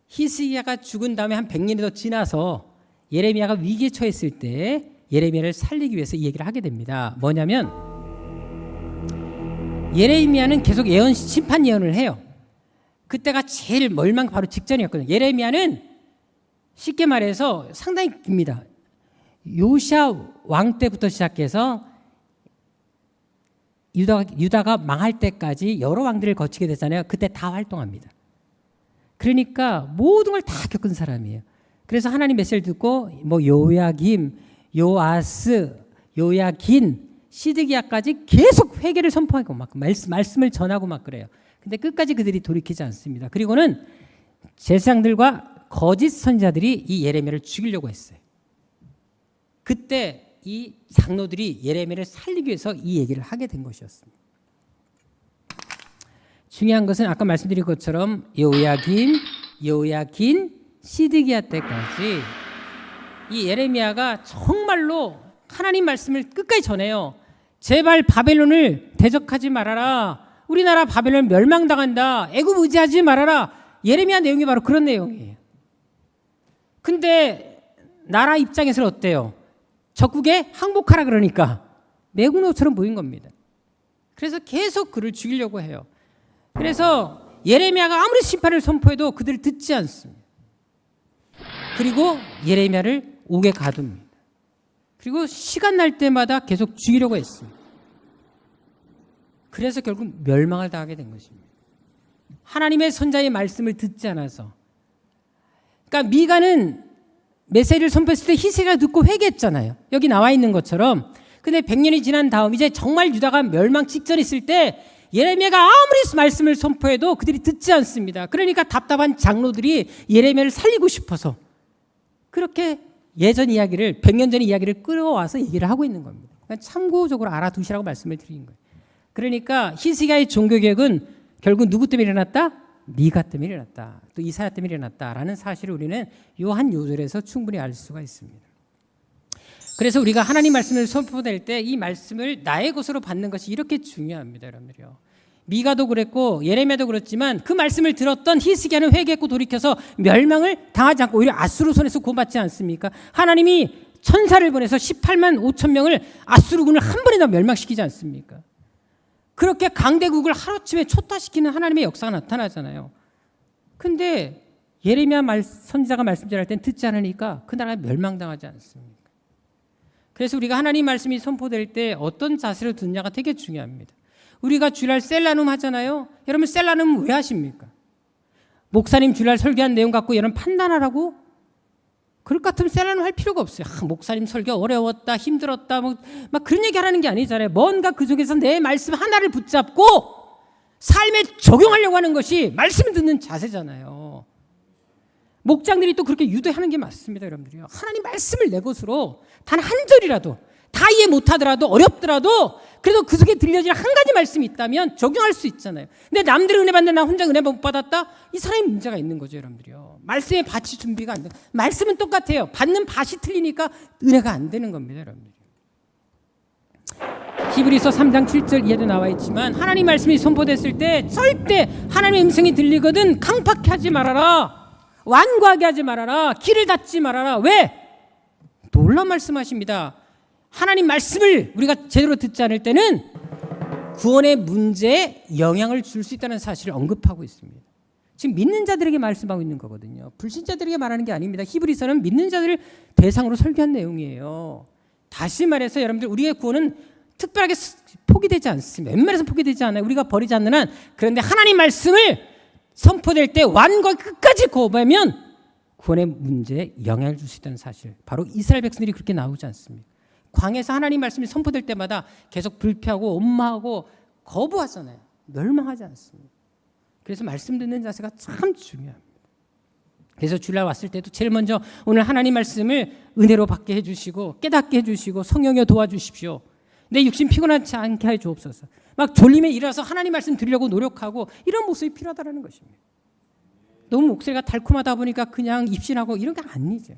히스기야가 죽은 다음에 한 100년이 더 지나서 예레미야가 위기에 처했을 때 예레미야를 살리기 위해서 이 얘기를 하게 됩니다. 뭐냐면 예레미야는 계속 심판 예언을 해요. 그때가 제일 멸망 바로 직전이었거든요. 예레미야는 쉽게 말해서 상당히 깁니다. 요시야 왕 때부터 시작해서 유다가 망할 때까지 여러 왕들을 거치게 되잖아요. 그때 다 활동합니다. 그러니까 모든 걸 다 겪은 사람이에요. 그래서 하나님 메시지를 듣고 뭐 요야김, 요아스, 요야긴, 시드기야까지 계속 회개를 선포하고 막 말씀을 전하고 막 그래요. 근데 끝까지 그들이 돌이키지 않습니다. 그리고는 제사장들과 거짓 선지자들이 이 예레미야를 죽이려고 했어요. 그때 이 장로들이 예레미야를 살리기 위해서 이 얘기를 하게 된 것이었습니다. 중요한 것은 아까 말씀드린 것처럼 요야김, 요야긴, 시드기야 때까지 이 예레미야가 정말로 하나님 말씀을 끝까지 전해요. 제발 바벨론을 대적하지 말아라. 우리나라 바벨론 멸망당한다. 애굽 의지하지 말아라. 예레미야 내용이 바로 그런 내용이에요. 근데 나라 입장에서는 어때요? 적국에 항복하라 그러니까 매국노처럼 보인 겁니다. 그래서 계속 그를 죽이려고 해요. 그래서 예레미야가 아무리 심판을 선포해도 그들을 듣지 않습니다. 그리고 예레미야를 옥에 가둡니다. 그리고 시간 날 때마다 계속 죽이려고 했습니다. 그래서 결국 멸망을 당하게 된 것입니다. 하나님의 선자의 말씀을 듣지 않아서. 그러니까 미가는 메시지를 선포했을 때 히스기야가 듣고 회개했잖아요. 여기 나와 있는 것처럼. 근데 100년이 지난 다음 이제 정말 유다가 멸망 직전에 있을 때 예레미야가 아무리 말씀을 선포해도 그들이 듣지 않습니다. 그러니까 답답한 장로들이 예레미야를 살리고 싶어서 그렇게 예전 이야기를 100년 전의 이야기를 끌어와서 얘기를 하고 있는 겁니다. 그러니까 참고적으로 알아두시라고 말씀을 드리는 거예요. 그러니까 히스기야의 종교개혁은 결국 누구 때문에 일어났다? 미가 때문에 일어났다. 또 이사야 때문에 일어났다라는 사실을 우리는 요 한 요절에서 충분히 알 수가 있습니다. 그래서 우리가 하나님 말씀을 선포될 때 이 말씀을 나의 것으로 받는 것이 이렇게 중요합니다, 여러분들요. 미가도 그랬고 예레미야도 그렇지만 그 말씀을 들었던 히스기야는 회개했고 돌이켜서 멸망을 당하지 않고 오히려 아수르 손에서 구원받지 않습니까? 하나님이 천사를 보내서 18만 5천 명을 아수르군을 한 번에 다 멸망시키지 않습니까? 그렇게 강대국을 하루쯤에 초토화시키는 하나님의 역사가 나타나잖아요. 근데 예레미야 선지자가 말씀 전할 땐 듣지 않으니까 그 나라가 멸망당하지 않습니까? 그래서 우리가 하나님 말씀이 선포될 때 어떤 자세로 듣느냐가 되게 중요합니다. 우리가 주일날 셀라눔 하잖아요. 여러분 셀라눔 왜 하십니까? 목사님 주일날 설교한 내용 갖고 여러분 판단하라고? 그럴 것 같으면 셀라눔 할 필요가 없어요. 목사님 설교 어려웠다, 힘들었다, 막 그런 얘기 하라는 게 아니잖아요. 뭔가 그 속에서 내 말씀 하나를 붙잡고 삶에 적용하려고 하는 것이 말씀 듣는 자세잖아요. 목장들이 또 그렇게 유도하는 게 맞습니다, 여러분들이요. 하나님 말씀을 내 것으로 단 한 절이라도 다 이해 못하더라도 어렵더라도 그래도 그 속에 들려질 한 가지 말씀이 있다면 적용할 수 있잖아요. 근데 남들이 은혜 받는데 나 혼자 은혜 못 받았다? 이 사람이 문제가 있는 거죠, 여러분들이요. 말씀의 밭이 준비가 안 돼. 말씀은 똑같아요. 받는 밭이 틀리니까 은혜가 안 되는 겁니다, 여러분들. 히브리서 3장 7절 이하도 나와 있지만 하나님 말씀이 선포됐을 때 절대 하나님의 음성이 들리거든 강팍해 하지 말아라. 완고하게 하지 말아라. 길을 닫지 말아라. 왜? 놀라운 말씀하십니다. 하나님 말씀을 우리가 제대로 듣지 않을 때는 구원의 문제에 영향을 줄 수 있다는 사실을 언급하고 있습니다. 지금 믿는 자들에게 말씀하고 있는 거거든요. 불신자들에게 말하는 게 아닙니다. 히브리서는 믿는 자들을 대상으로 설교한 내용이에요. 다시 말해서 여러분들 우리의 구원은 특별하게 포기되지 않습니다. 웬만해서 포기되지 않아요. 우리가 버리지 않는 한. 그런데 하나님 말씀을 선포될 때 완과 끝까지 거부하면 구원의 문제에 영향을 줄 수 있다는 사실. 바로 이스라엘 백성들이 그렇게 나오지 않습니까? 광야에서 하나님 말씀이 선포될 때마다 계속 불피하고 엄마하고 거부하잖아요. 멸망하지 않습니다. 그래서 말씀 듣는 자세가 참 중요합니다. 그래서 주일날 왔을 때도 제일 먼저 오늘 하나님 말씀을 은혜로 받게 해주시고 깨닫게 해주시고 성령여 도와주십시오. 내 육신 피곤하지 않게 해 주옵소서. 막 졸림에 일어나서 하나님 말씀 드리려고 노력하고 이런 모습이 필요하다는 것입니다. 너무 목소리가 달콤하다 보니까 그냥 입신하고 이런 게 아니죠.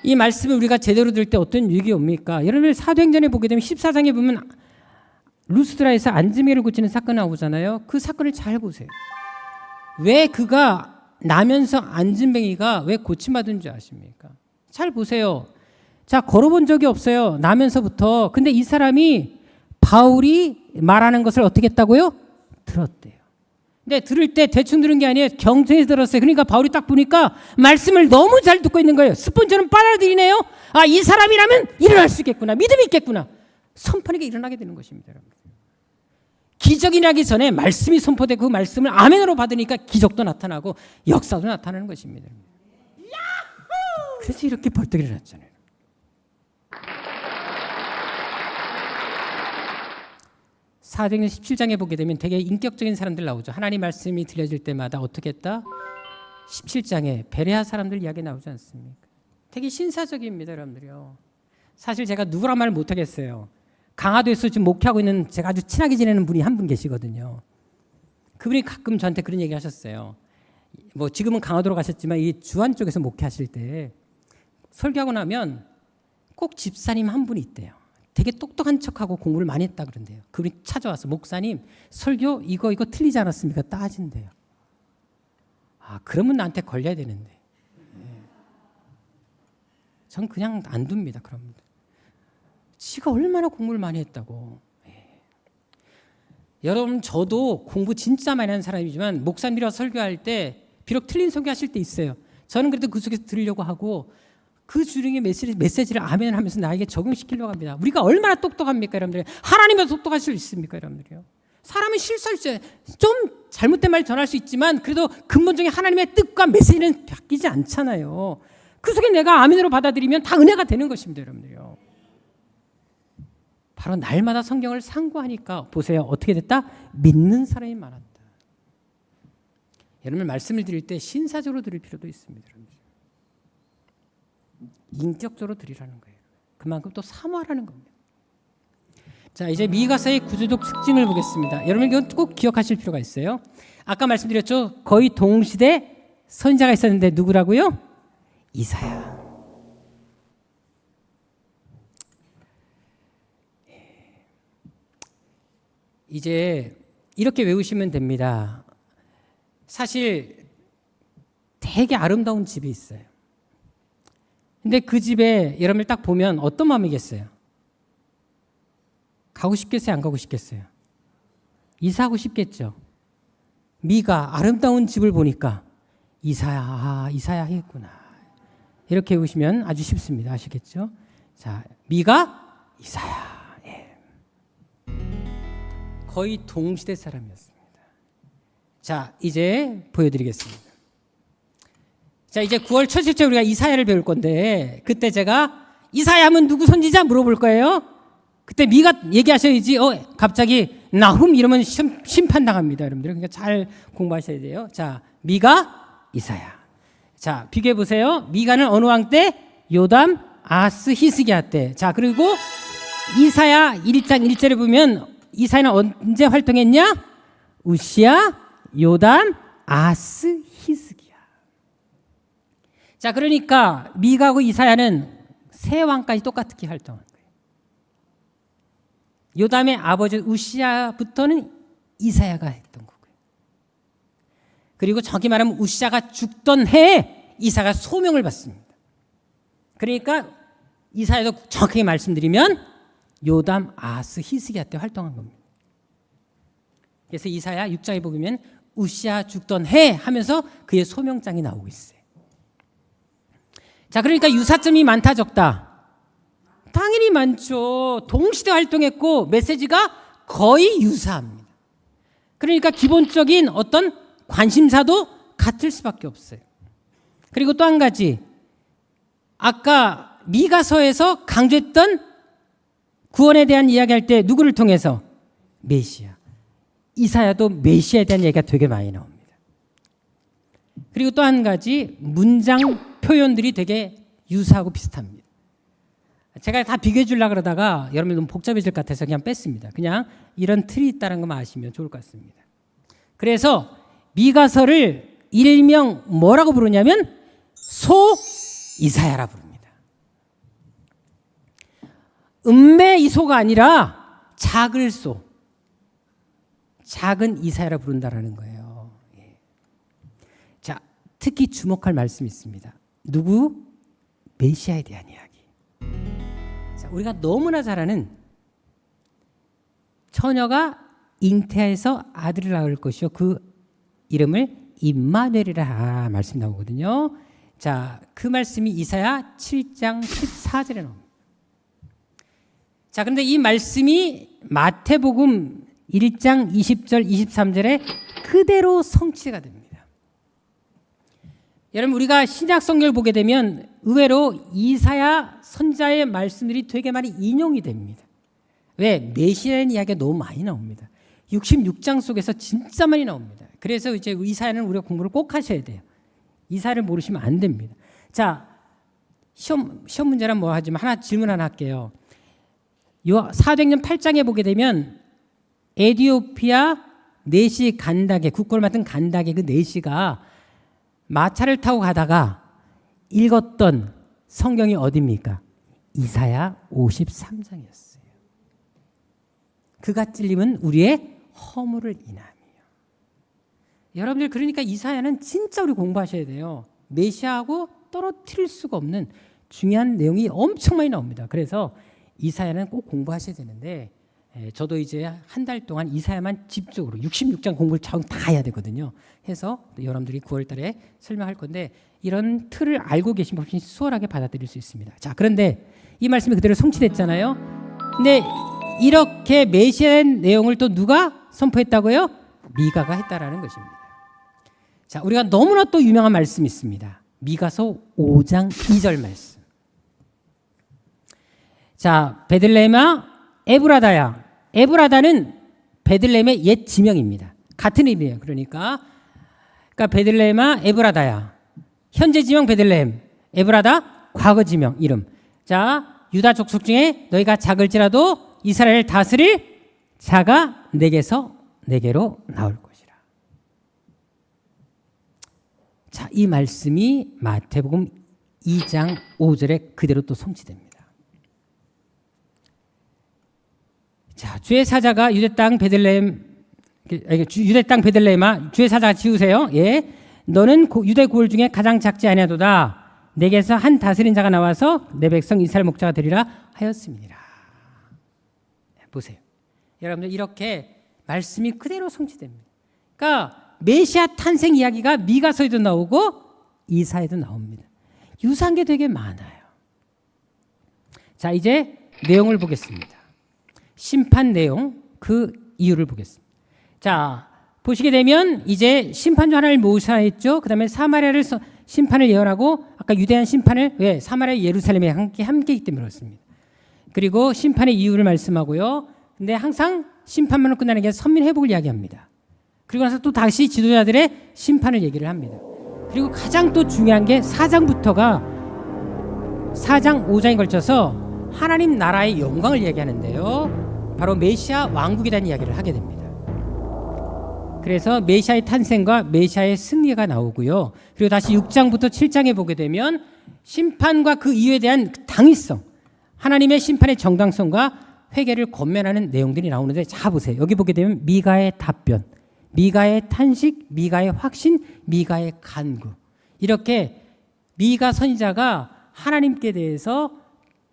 이 말씀을 우리가 제대로 들을 때 어떤 유익이 옵니까? 여러분 사도행전에 보게 되면 14장에 보면 루스드라에서 안지매를 고치는 사건 나오잖아요. 그 사건을 잘 보세요. 왜 그가 나면서 안진뱅이가 왜 고침받은 줄 아십니까? 잘 보세요. 자, 걸어본 적이 없어요. 나면서부터. 근데 이 사람이 바울이 말하는 것을 어떻게 했다고요? 들었대요. 근데 들을 때 대충 들은 게 아니에요. 경청해서 들었어요. 그러니까 바울이 딱 보니까 말씀을 너무 잘 듣고 있는 거예요. 스폰지처럼 빨아들이네요. 아, 이 사람이라면 일어날 수 있겠구나. 믿음이 있겠구나. 선포하게 일어나게 되는 것입니다. 여러분. 기적이 나기 전에 말씀이 선포되고 그 말씀을 아멘으로 받으니까 기적도 나타나고 역사도 나타나는 것입니다. 그래서 이렇게 벌떡 일어났잖아요. 사도행전 17장에 보게 되면 되게 인격적인 사람들 나오죠. 하나님 말씀이 들려질 때마다 어떻게 했다? 17장에 베레아 사람들 이야기 나오지 않습니까? 되게 신사적입니다, 여러분들이요. 사실 제가 누구란 말을 못하겠어요. 강화도에서 지금 목회하고 있는 제가 아주 친하게 지내는 분이 한 분 계시거든요. 그분이 가끔 저한테 그런 얘기 하셨어요. 뭐 지금은 강화도로 가셨지만 이 주안 쪽에서 목회하실 때 설교하고 나면 꼭 집사님 한 분이 있대요. 되게 똑똑한 척하고 공부를 많이 했다 그런데요. 그분이 찾아와서 목사님 설교 이거 틀리지 않았습니까? 따진대요. 아, 그러면 나한테 걸려야 되는데. 전 그냥 안 둡니다. 그러면. 지가 얼마나 공부를 많이 했다고. 여러분 저도 공부 진짜 많이 하는 사람이지만 목사님이랑 설교할 때 비록 틀린 설교하실 때 있어요. 저는 그래도 그 속에서 들으려고 하고 그 주ring의 메시지를 아멘 하면서 나에게 적용시키려고 합니다. 우리가 얼마나 똑똑합니까 여러분들. 하나님은 똑똑할 수 있습니까 여러분들이요. 사람은 실수할 수 좀 잘못된 말 전할 수 있지만 그래도 근본적인 하나님의 뜻과 메시지는 바뀌지 않잖아요. 그 속에 내가 아멘으로 받아들이면 다 은혜가 되는 것입니다 여러분들이요. 바로 날마다 성경을 상고하니까 보세요. 어떻게 됐다? 믿는 사람이 많았다. 여러분 말씀을 드릴 때 신사적으로 들을 필요도 있습니다. 여러분. 인격적으로 드리라는 거예요. 그만큼 또 사모하라는 겁니다. 자, 이제 미가서의 구조적 특징을 보겠습니다. 여러분 이건 꼭 기억하실 필요가 있어요. 아까 말씀드렸죠. 거의 동시대 선지자가 있었는데 누구라고요? 이사야. 이제 이렇게 외우시면 됩니다. 사실 되게 아름다운 집이 있어요. 근데 그 집에 여러분을 딱 보면 어떤 마음이겠어요? 가고 싶겠어요? 안 가고 싶겠어요? 이사하고 싶겠죠. 미가 아름다운 집을 보니까 이사야 했구나. 이렇게 외우시면 아주 쉽습니다. 아시겠죠? 자, 미가 이사야. 예. 거의 동시대 사람이었습니다. 자, 이제 보여드리겠습니다. 자, 이제 9월 첫째 우리가 이사야를 배울 건데 그때 제가 이사야 하면 누구 선지자 물어볼 거예요. 그때 미가 얘기하셔야지 갑자기 나훔 이러면 심판당합니다. 여러분들. 그러니까 잘 공부하셔야 돼요. 자, 미가 이사야. 자, 비교해 보세요. 미가는 어느 왕 때? 요담, 아스, 히스기야 때. 자, 그리고 이사야 1장 1절에 보면 이사야는 언제 활동했냐? 우시야, 요담, 아스, 히스기야. 자, 그러니까 미가하고 이사야는 세 왕까지 똑같게 활동한 거예요. 요담의 아버지 우시야부터는 이사야가 했던 거고요. 그리고 정확히 말하면 우시야가 죽던 해에 이사야가 소명을 받습니다. 그러니까 이사야도 정확하게 말씀드리면 요담, 아스, 히스기야 때 활동한 겁니다. 그래서 이사야 6장에 보면 우시야 죽던 해 하면서 그의 소명장이 나오고 있어요. 자, 그러니까 유사점이 많다 적다? 당연히 많죠. 동시대 활동했고 메시지가 거의 유사합니다. 그러니까 기본적인 어떤 관심사도 같을 수밖에 없어요. 그리고 또 한 가지, 아까 미가서에서 강조했던 구원에 대한 이야기할 때 누구를 통해서? 메시아. 이사야도 메시아에 대한 얘기가 되게 많이 나옵니다. 그리고 또 한 가지, 문장 표현들이 되게 유사하고 비슷합니다. 제가 다 비교해 주려고 그러다가 여러분 너무 복잡해질 것 같아서 그냥 뺐습니다. 그냥 이런 틀이 있다는 것만 아시면 좋을 것 같습니다. 그래서 미가서를 일명 뭐라고 부르냐면 소 이사야라 부릅니다. 음매 이소가 아니라 작을 소, 작은 이사야라 부른다라는 거예요. 자, 특히 주목할 말씀이 있습니다. 누구? 메시아에 대한 이야기. 자, 우리가 너무나 잘 아는 처녀가 잉태해서 아들을 낳을 것이요 그 이름을 임마누엘이라 말씀 나오거든요. 자, 그 말씀이 이사야 7장 14절에 나옵니다. 자, 그런데 이 말씀이 마태복음 1장 20절 23절에 그대로 성취가 됩니다. 여러분, 우리가 신약 성경을 보게 되면 의외로 이사야 선지자의 말씀들이 되게 많이 인용이 됩니다. 왜? 메시아의 이야기가 너무 많이 나옵니다. 66장 속에서 진짜 많이 나옵니다. 그래서 이제 이사야는 우리가 공부를 꼭 하셔야 돼요. 이사야를 모르시면 안 됩니다. 자, 시험 문제란 뭐 하지만 질문 하나 할게요. 사도행전 8장에 보게 되면 에티오피아 네시 간다게, 국고를 맡은 간다게 그 네시가 마차를 타고 가다가 읽었던 성경이 어디입니까? 이사야 53장이었어요. 그가 찔림은 우리의 허물을 인함이요. 여러분들, 그러니까 이사야는 진짜 우리 공부하셔야 돼요. 메시아하고 떨어뜨릴 수가 없는 중요한 내용이 엄청 많이 나옵니다. 그래서 이사야는 꼭 공부하셔야 되는데, 저도 이제 한 달 동안 이사야만 집중적으로 66장 공부를 다 해야 되거든요. 해서 여러분들이 9월 달에 설명할 건데, 이런 틀을 알고 계시면 훨씬 수월하게 받아들일 수 있습니다. 자, 그런데 이 말씀이 그대로 성취됐잖아요. 근데 이렇게 메시아의 내용을 또 누가 선포했다고요? 미가가 했다라는 것입니다. 자, 우리가 너무나 또 유명한 말씀이 있습니다. 미가서 5장 2절 말씀. 자, 베들레헴아 에브라다야. 에브라다는 베들레헴의 옛 지명입니다. 같은 의미예요. 그러니까 베들레헴아 에브라다야. 현재 지명 베들레헴, 에브라다 과거 지명 이름. 자, 유다 족속 중에 너희가 작을지라도 이스라엘 다스릴 자가 내게로 나올 것이라. 자, 이 말씀이 마태복음 2장 5절에 그대로 또 성취됩니다. 자, 주의 사자가 유대 땅 베들레헴아, 주의 사자가 지우세요. 예, 너는 유대 고을 중에 가장 작지 아니하도다. 내게서 한 다스린 자가 나와서 내 백성 이스라엘 목자가 되리라 하였습니다. 보세요, 여러분들, 이렇게 말씀이 그대로 성취됩니다. 그러니까 메시아 탄생 이야기가 미가서에도 나오고 이사야에도 나옵니다. 유사한 게 되게 많아요. 자, 이제 내용을 보겠습니다. 심판 내용, 그 이유를 보겠습니다. 자, 보시게 되면 이제 심판주 하나를 모셔했죠. 그 다음에 사마리아를 심판을 예언하고, 아까 유대한 심판을, 왜? 사마리아 예루살렘에 함께이기 때문에 그렇습니다. 그리고 심판의 이유를 말씀하고요. 근데 항상 심판만으로 끝나는 게 선민 회복을 이야기합니다. 그리고 나서 또 다시 지도자들의 심판을 얘기를 합니다. 그리고 가장 또 중요한 게 4장부터가 4장 5장에 걸쳐서 하나님 나라의 영광을 얘기하는데요. 바로 메시아 왕국에 대한 이야기를 하게 됩니다. 그래서 메시아의 탄생과 메시아의 승리가 나오고요. 그리고 다시 6장부터 7장에 보게 되면 심판과 그 이유에 대한 당위성, 하나님의 심판의 정당성과 회개를 권면하는 내용들이 나오는데, 자, 보세요. 여기 보게 되면 미가의 답변, 미가의 탄식, 미가의 확신, 미가의 간구, 이렇게 미가 선지자가 하나님께 대해서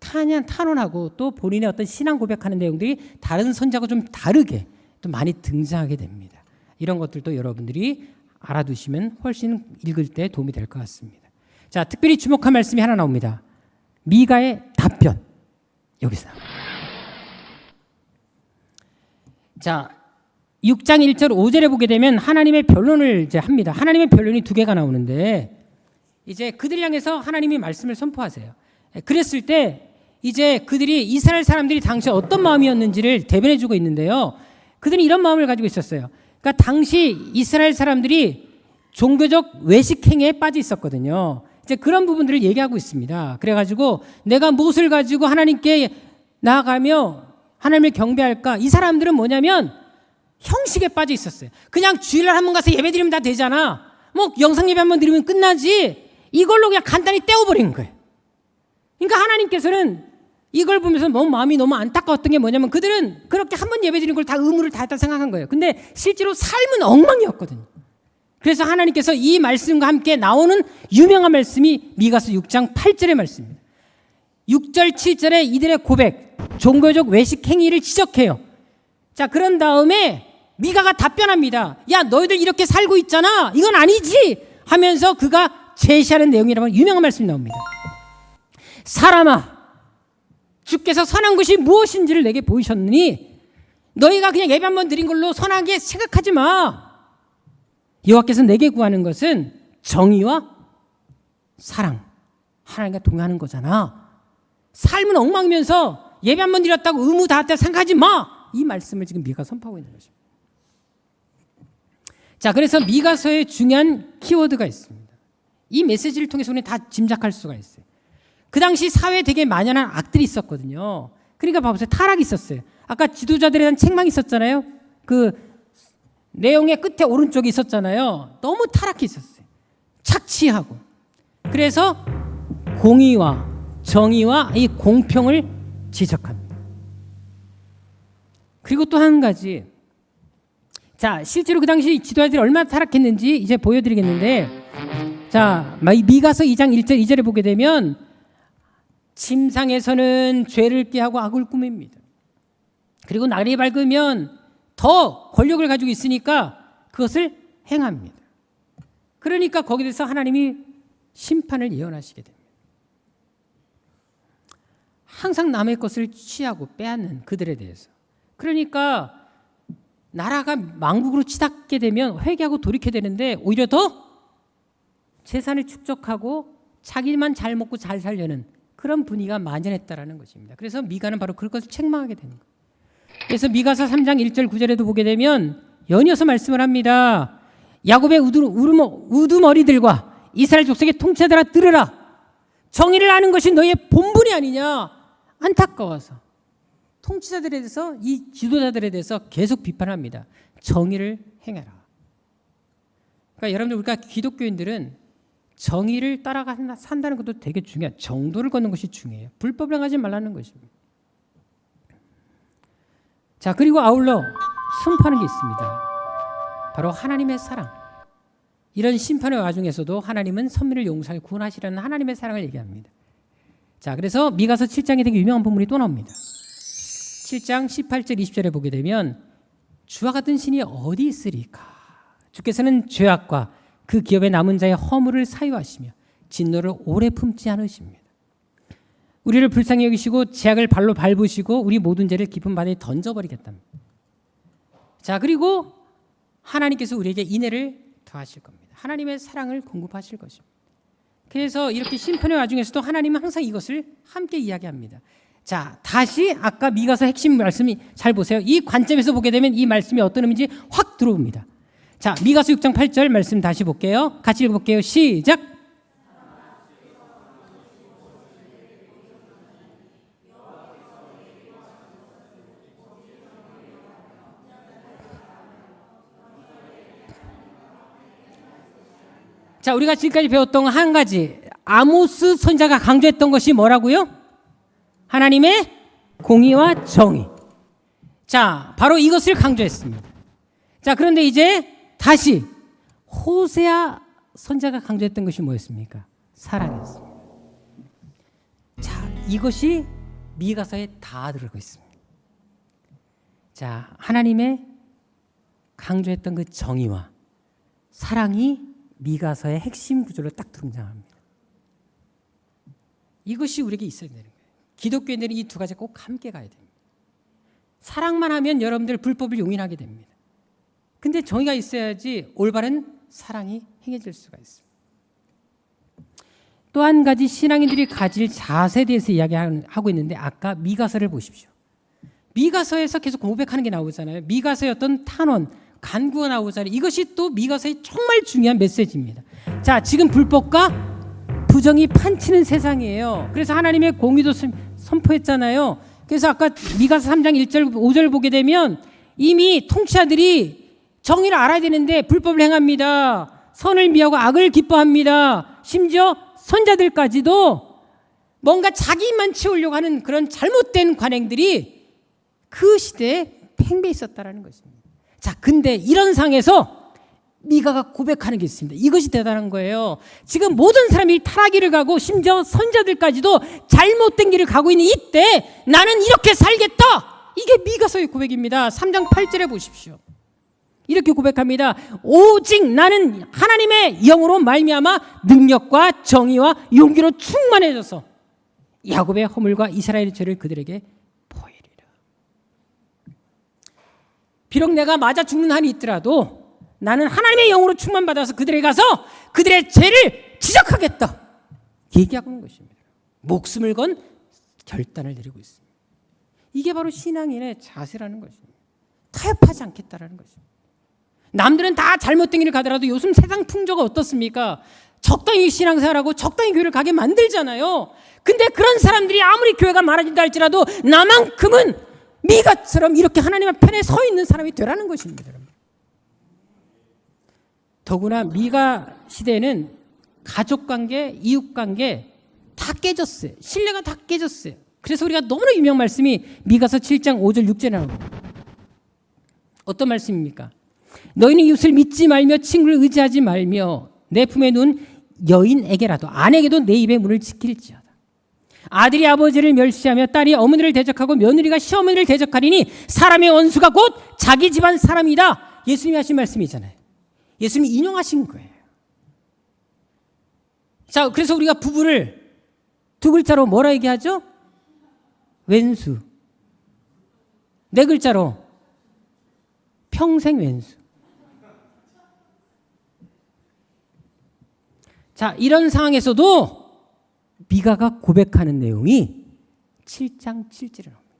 탄원하고 또 본인의 어떤 신앙 고백하는 내용들이 다른 선지자가 좀 다르게 또 많이 등장하게 됩니다. 이런 것들도 여러분들이 알아두시면 훨씬 읽을 때 도움이 될 것 같습니다. 자, 특별히 주목한 말씀이 하나 나옵니다. 미가의 답변, 여기서 나옵니다. 자, 6장 1절 5절에 보게 되면 하나님의 변론을 이제 합니다. 하나님의 변론이 두 개가 나오는데, 이제 그들 향해서 하나님이 말씀을 선포하세요. 그랬을 때 이제 그들이 이스라엘 사람들이 당시 어떤 마음이었는지를 대변해 주고 있는데요. 그들은 이런 마음을 가지고 있었어요. 그러니까 당시 이스라엘 사람들이 종교적 외식행위에 빠져 있었거든요. 이제 그런 부분들을 얘기하고 있습니다. 그래가지고 내가 무엇을 가지고 하나님께 나아가며 하나님을 경배할까? 이 사람들은 뭐냐면 형식에 빠져 있었어요. 그냥 주일날 한번 가서 예배 드리면 다 되잖아. 뭐 영상 예배 한번 드리면 끝나지. 이걸로 그냥 간단히 떼어버린 거예요. 그러니까 하나님께서는 이걸 보면서 너무 마음이 너무 안타까웠던 게 뭐냐면 그들은 그렇게 한 번 예배드리는 걸 다 의무를 다했다 생각한 거예요. 근데 실제로 삶은 엉망이었거든요. 그래서 하나님께서 이 말씀과 함께 나오는 유명한 말씀이 미가서 6장 8절의 말씀입니다. 6절 7절에 이들의 고백, 종교적 외식 행위를 지적해요. 자, 그런 다음에 미가가 답변합니다. 야, 너희들 이렇게 살고 있잖아. 이건 아니지 하면서 그가 제시하는 내용이라면 유명한 말씀이 나옵니다. 사람아, 주께서 선한 것이 무엇인지를 내게 보이셨느니 너희가 그냥 예배 한번 드린 걸로 선하게 생각하지 마. 여호와께서 내게 구하는 것은 정의와 사랑, 하나님과 동행하는 거잖아. 삶은 엉망이면서 예배 한번 드렸다고 의무 다했다 생각하지 마. 이 말씀을 지금 미가가 선포하고 있는 것입니다. 자, 그래서 미가서에 중요한 키워드가 있습니다. 이 메시지를 통해서 우리는 다 짐작할 수가 있어요. 그 당시 사회에 되게 만연한 악들이 있었거든요. 그러니까 봐보세요. 타락이 있었어요. 아까 지도자들에 대한 책망이 있었잖아요. 그 내용의 끝에 오른쪽에 있었잖아요. 너무 타락해 있었어요. 착취하고. 그래서 공의와 정의와 이 공평을 지적합니다. 그리고 또 한 가지. 자, 실제로 그 당시 지도자들이 얼마나 타락했는지 이제 보여드리겠는데, 자, 미가서 2장 1절 2절에 보게 되면 침상에서는 죄를 꾀하고 악을 꾸밉니다. 그리고 날이 밝으면 더 권력을 가지고 있으니까 그것을 행합니다. 그러니까 거기에 대해서 하나님이 심판을 예언하시게 됩니다. 항상 남의 것을 취하고 빼앗는 그들에 대해서. 그러니까 나라가 망국으로 치닫게 되면 회개하고 돌이켜야 되는데 오히려 더 재산을 축적하고 자기만 잘 먹고 잘 살려는 그런 분위기가 만연했다라는 것입니다. 그래서 미가는 바로 그것을 책망하게 되는 거예요. 그래서 미가서 3장 1절 9절에도 보게 되면 연이어서 말씀을 합니다. 야곱의 우두머리들과 이스라엘 족속의 통치자들아 들으라. 정의를 아는 것이 너희의 본분이 아니냐. 안타까워서 통치자들에 대해서 이 지도자들에 대해서 계속 비판합니다. 정의를 행해라. 그러니까 여러분들 우리가 기독교인들은 정의를 따라가 산다는 것도 되게 중요해요. 정도를 걷는 것이 중요해요. 불법을 행하지 말라는 것입니다. 자, 그리고 아울러 선포하는 게 있습니다. 바로 하나님의 사랑. 이런 심판의 와중에서도 하나님은 선민을 용서하여 구원하시라는 하나님의 사랑을 얘기합니다. 자, 그래서 미가서 7장에 되게 유명한 본문이 또 나옵니다. 7장 18절 20절에 보게 되면 주와 같은 신이 어디 있으리까? 주께서는 죄악과 그 기업에 남은 자의 허물을 사유하시며 진노를 오래 품지 않으십니다. 우리를 불쌍히 여기시고 죄악을 발로 밟으시고 우리 모든 죄를 깊은 바다에 던져버리겠답니다. 자, 그리고 하나님께서 우리에게 인애를 더하실 겁니다. 하나님의 사랑을 공급하실 것입니다. 그래서 이렇게 심판의 와중에서도 하나님은 항상 이것을 함께 이야기합니다. 자, 다시 아까 미가서 핵심 말씀이 잘 보세요. 이 관점에서 보게 되면 이 말씀이 어떤 의미인지 확 들어옵니다. 자, 미가서 6장 8절 말씀 다시 볼게요. 같이 읽어볼게요. 시작. 자, 우리가 지금까지 배웠던 한 가지, 아모스 선지자가 강조했던 것이 뭐라고요? 하나님의 공의와 정의. 자, 바로 이것을 강조했습니다. 자, 그런데 이제 다시 호세아 선지자가 강조했던 것이 뭐였습니까? 사랑이었습니다. 자, 이것이 미가서에 다 들어가 있습니다. 자, 하나님의 강조했던 그 정의와 사랑이 미가서의 핵심 구조로 딱 등장합니다. 이것이 우리에게 있어야 되는 거예요. 기독교인들은 이 두 가지 꼭 함께 가야 됩니다. 사랑만 하면 여러분들 불법을 용인하게 됩니다. 근데 정의가 있어야지 올바른 사랑이 행해질 수가 있습니다. 또 한 가지 신앙인들이 가질 자세에 대해서 이야기하고 있는데 아까 미가서를 보십시오. 미가서에서 계속 고백하는 게 나오잖아요. 미가서의 어떤 탄원, 간구가 나오잖아요. 이것이 또 미가서의 정말 중요한 메시지입니다. 자, 지금 불법과 부정이 판치는 세상이에요. 그래서 하나님의 공의도 선포했잖아요. 그래서 아까 미가서 3장 1절 5절 보게 되면 이미 통치자들이 정의를 알아야 되는데 불법을 행합니다. 선을 미하고 악을 기뻐합니다. 심지어 선자들까지도 뭔가 자기만 채우려고 하는 그런 잘못된 관행들이 그 시대에 팽배해 있었다라는 것입니다. 자, 근데 이런 상에서 미가가 고백하는 게 있습니다. 이것이 대단한 거예요. 지금 모든 사람이 타락길을 가고 심지어 선자들까지도 잘못된 길을 가고 있는 이때 나는 이렇게 살겠다. 이게 미가서의 고백입니다. 3장 8절에 보십시오. 이렇게 고백합니다. 오직 나는 하나님의 영으로 말미암아 능력과 정의와 용기로 충만해져서 야곱의 허물과 이스라엘의 죄를 그들에게 보이리라. 비록 내가 맞아 죽는 한이 있더라도 나는 하나님의 영으로 충만받아서 그들에게 가서 그들의 죄를 지적하겠다. 얘기하고 있는 것입니다. 목숨을 건 결단을 내리고 있습니다. 이게 바로 신앙인의 자세라는 것입니다. 타협하지 않겠다라는 것입니다. 남들은 다 잘못된 길을 가더라도 요즘 세상 풍조가 어떻습니까? 적당히 신앙생활하고 적당히 교회를 가게 만들잖아요. 근데 그런 사람들이 아무리 교회가 많아진다 할지라도 나만큼은 미가처럼 이렇게 하나님의 편에 서 있는 사람이 되라는 것입니다. 더구나 미가 시대에는 가족관계, 이웃관계 다 깨졌어요. 신뢰가 다 깨졌어요. 그래서 우리가 너무나 유명한 말씀이 미가서 7장 5절 6절에 나옵니다. 어떤 말씀입니까? 너희는 이웃을 믿지 말며 친구를 의지하지 말며 내 품에 누운 여인에게라도 아내에게도 내 입의 문을 지킬지어다. 아들이 아버지를 멸시하며 딸이 어머니를 대적하고 며느리가 시어머니를 대적하리니 사람의 원수가 곧 자기 집안 사람이다. 예수님이 하신 말씀이잖아요. 예수님이 인용하신 거예요. 자, 그래서 우리가 부부를 두 글자로 뭐라 얘기하죠? 왼수. 네 글자로 평생 왼수. 자, 이런 상황에서도 미가가 고백하는 내용이 7장 7절에 나옵니다.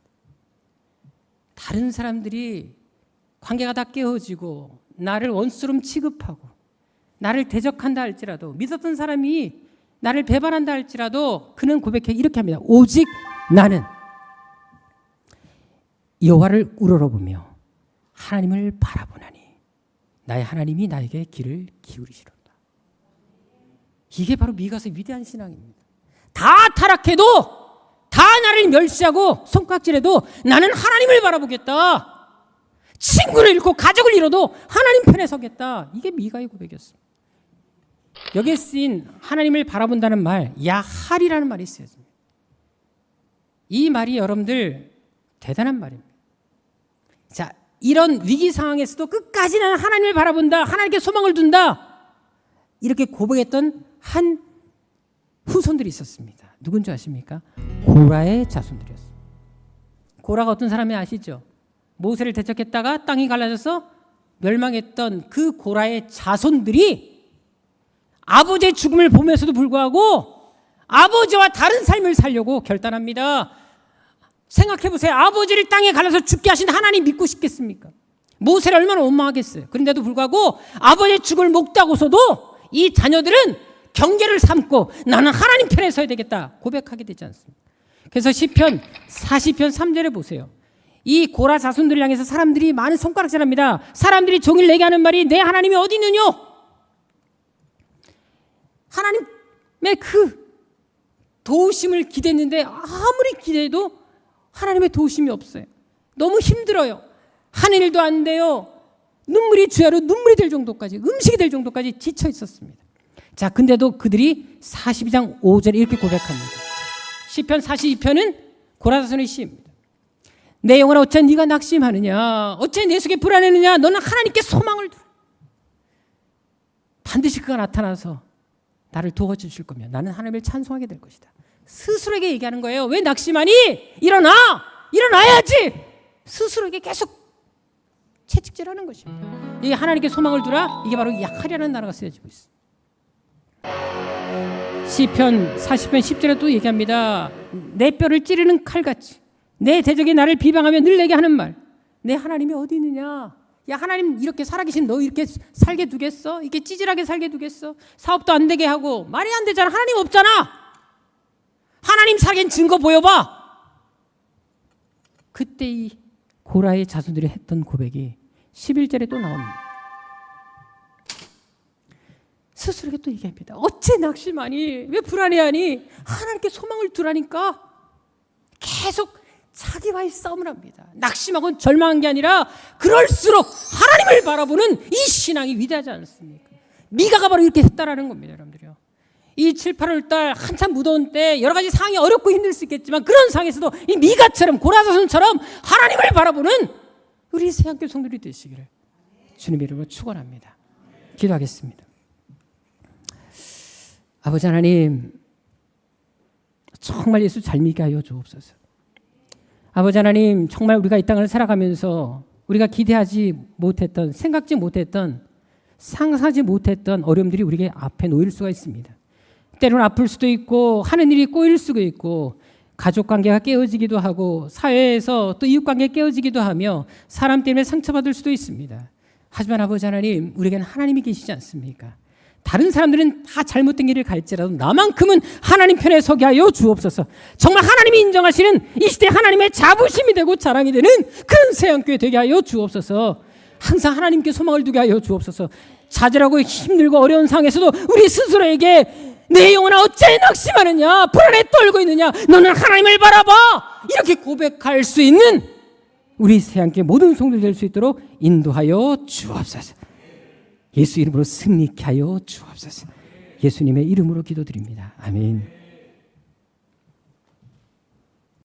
다른 사람들이 관계가 다 깨어지고 나를 원수처럼 취급하고 나를 대적한다 할지라도 믿었던 사람이 나를 배반한다 할지라도 그는 고백해 이렇게 합니다. 오직 나는 여호와를 우러러보며 하나님을 바라보나니 나의 하나님이 나에게 귀를 기울이시로다. 이게 바로 미가서의 위대한 신앙입니다. 다 타락해도 다 나를 멸시하고 손깍질해도 나는 하나님을 바라보겠다. 친구를 잃고 가족을 잃어도 하나님 편에 서겠다. 이게 미가의 고백이었습니다. 여기에 쓰인 하나님을 바라본다는 말, 야할이라는 말이 있어요. 이 말이 여러분들 대단한 말입니다. 자, 이런 위기 상황에서도 끝까지 나는 하나님을 바라본다. 하나님께 소망을 둔다. 이렇게 고백했던 한 후손들이 있었습니다. 누군지 아십니까? 고라의 자손들이었어요. 고라가 어떤 사람이 아시죠? 모세를 대적했다가 땅이 갈라져서 멸망했던 그 고라의 자손들이 아버지의 죽음을 보면서도 불구하고 아버지와 다른 삶을 살려고 결단합니다. 생각해보세요. 아버지를 땅에 갈라서 죽게 하신 하나님 믿고 싶겠습니까? 모세를 얼마나 원망하겠어요. 그런데도 불구하고 아버지의 죽음을 목도하고서도 이 자녀들은 경계를 삼고 나는 하나님 편에 서야 되겠다 고백하게 되지 않습니까? 그래서 시편 40편 3절에 보세요. 이 고라 자손들을 향해서 사람들이 많은 손가락질합니다. 사람들이 종일 내게 하는 말이 내 하나님이 어디 있느냐? 하나님의 그 도우심을 기대했는데 아무리 기대해도 하나님의 도우심이 없어요. 너무 힘들어요. 하는 일도 안 돼요. 눈물이 주야로 눈물이 될 정도까지, 음식이 될 정도까지 지쳐 있었습니다. 자, 근데도 그들이 42장 5절에 이렇게 고백합니다. 시편 42편은 고라 자손의 시입니다. 내 영혼아 어찌 네가 낙심하느냐? 어찌 내 속에 불안해느냐? 너는 하나님께 소망을 두라. 반드시 그가 나타나서 나를 도와주실 거며 나는 하나님을 찬송하게 될 것이다. 스스로에게 얘기하는 거예요. 왜 낙심하니? 일어나! 일어나야지! 스스로에게 계속 채찍질하는 것입니다. 이 하나님께 소망을 두라. 이게 바로 야할이라는 나라가 쓰여지고 있습니다. 시편 40편 10절에 또 얘기합니다. 내 뼈를 찌르는 칼같이 내 대적이 나를 비방하며 늘 내게 하는 말, 내 하나님이 어디 있느냐? 야, 하나님 이렇게 살아계신 너 이렇게 살게 두겠어? 이렇게 찌질하게 살게 두겠어? 사업도 안 되게 하고 말이 안 되잖아. 하나님 없잖아. 하나님 살긴 증거 보여봐. 그때 이 고라의 자손들이 했던 고백이 11절에 또 나옵니다. 스스로에게 또 얘기합니다. 어째 낙심하니? 왜 불안해하니? 하나님께 소망을 두라니까. 계속 자기와의 싸움을 합니다. 낙심하고 절망한 게 아니라 그럴수록 하나님을 바라보는 이 신앙이 위대하지 않습니까? 미가가 바로 이렇게 했다라는 겁니다, 여러분들요. 이 7, 8월 달 한참 무더운 때 여러 가지 상황이 어렵고 힘들 수 있겠지만 그런 상황에서도 이 미가처럼 고라사손처럼 하나님을 바라보는 우리 새학교 성도들이 되시기를 주님의 이름으로 축원합니다. 기도하겠습니다. 아버지 하나님, 정말 예수 잘 믿게 하여 주옵소서. 아버지 하나님, 정말 우리가 이 땅을 살아가면서 우리가 기대하지 못했던, 생각지 못했던, 상상하지 못했던 어려움들이 우리에게 앞에 놓일 수가 있습니다. 때로는 아플 수도 있고 하는 일이 꼬일 수도 있고 가족관계가 깨어지기도 하고 사회에서 또 이웃관계가 깨어지기도 하며 사람 때문에 상처받을 수도 있습니다. 하지만 아버지 하나님, 우리에게는 하나님이 계시지 않습니까? 다른 사람들은 다 잘못된 길을 갈지라도 나만큼은 하나님 편에 서게 하여 주옵소서. 정말 하나님이 인정하시는 이 시대 하나님의 자부심이 되고 자랑이 되는 그런 새한교회 되게 하여 주옵소서. 항상 하나님께 소망을 두게 하여 주옵소서. 좌절하고 힘들고 어려운 상황에서도 우리 스스로에게 내 영혼아 어째 낙심하느냐, 불안에 떨고 있느냐, 너는 하나님을 바라봐, 이렇게 고백할 수 있는 우리 새한교회 모든 성도들 될 수 있도록 인도하여 주옵소서. 예수 이름으로 승리케 하여 주옵소서. 예수님의 이름으로 기도드립니다. 아멘.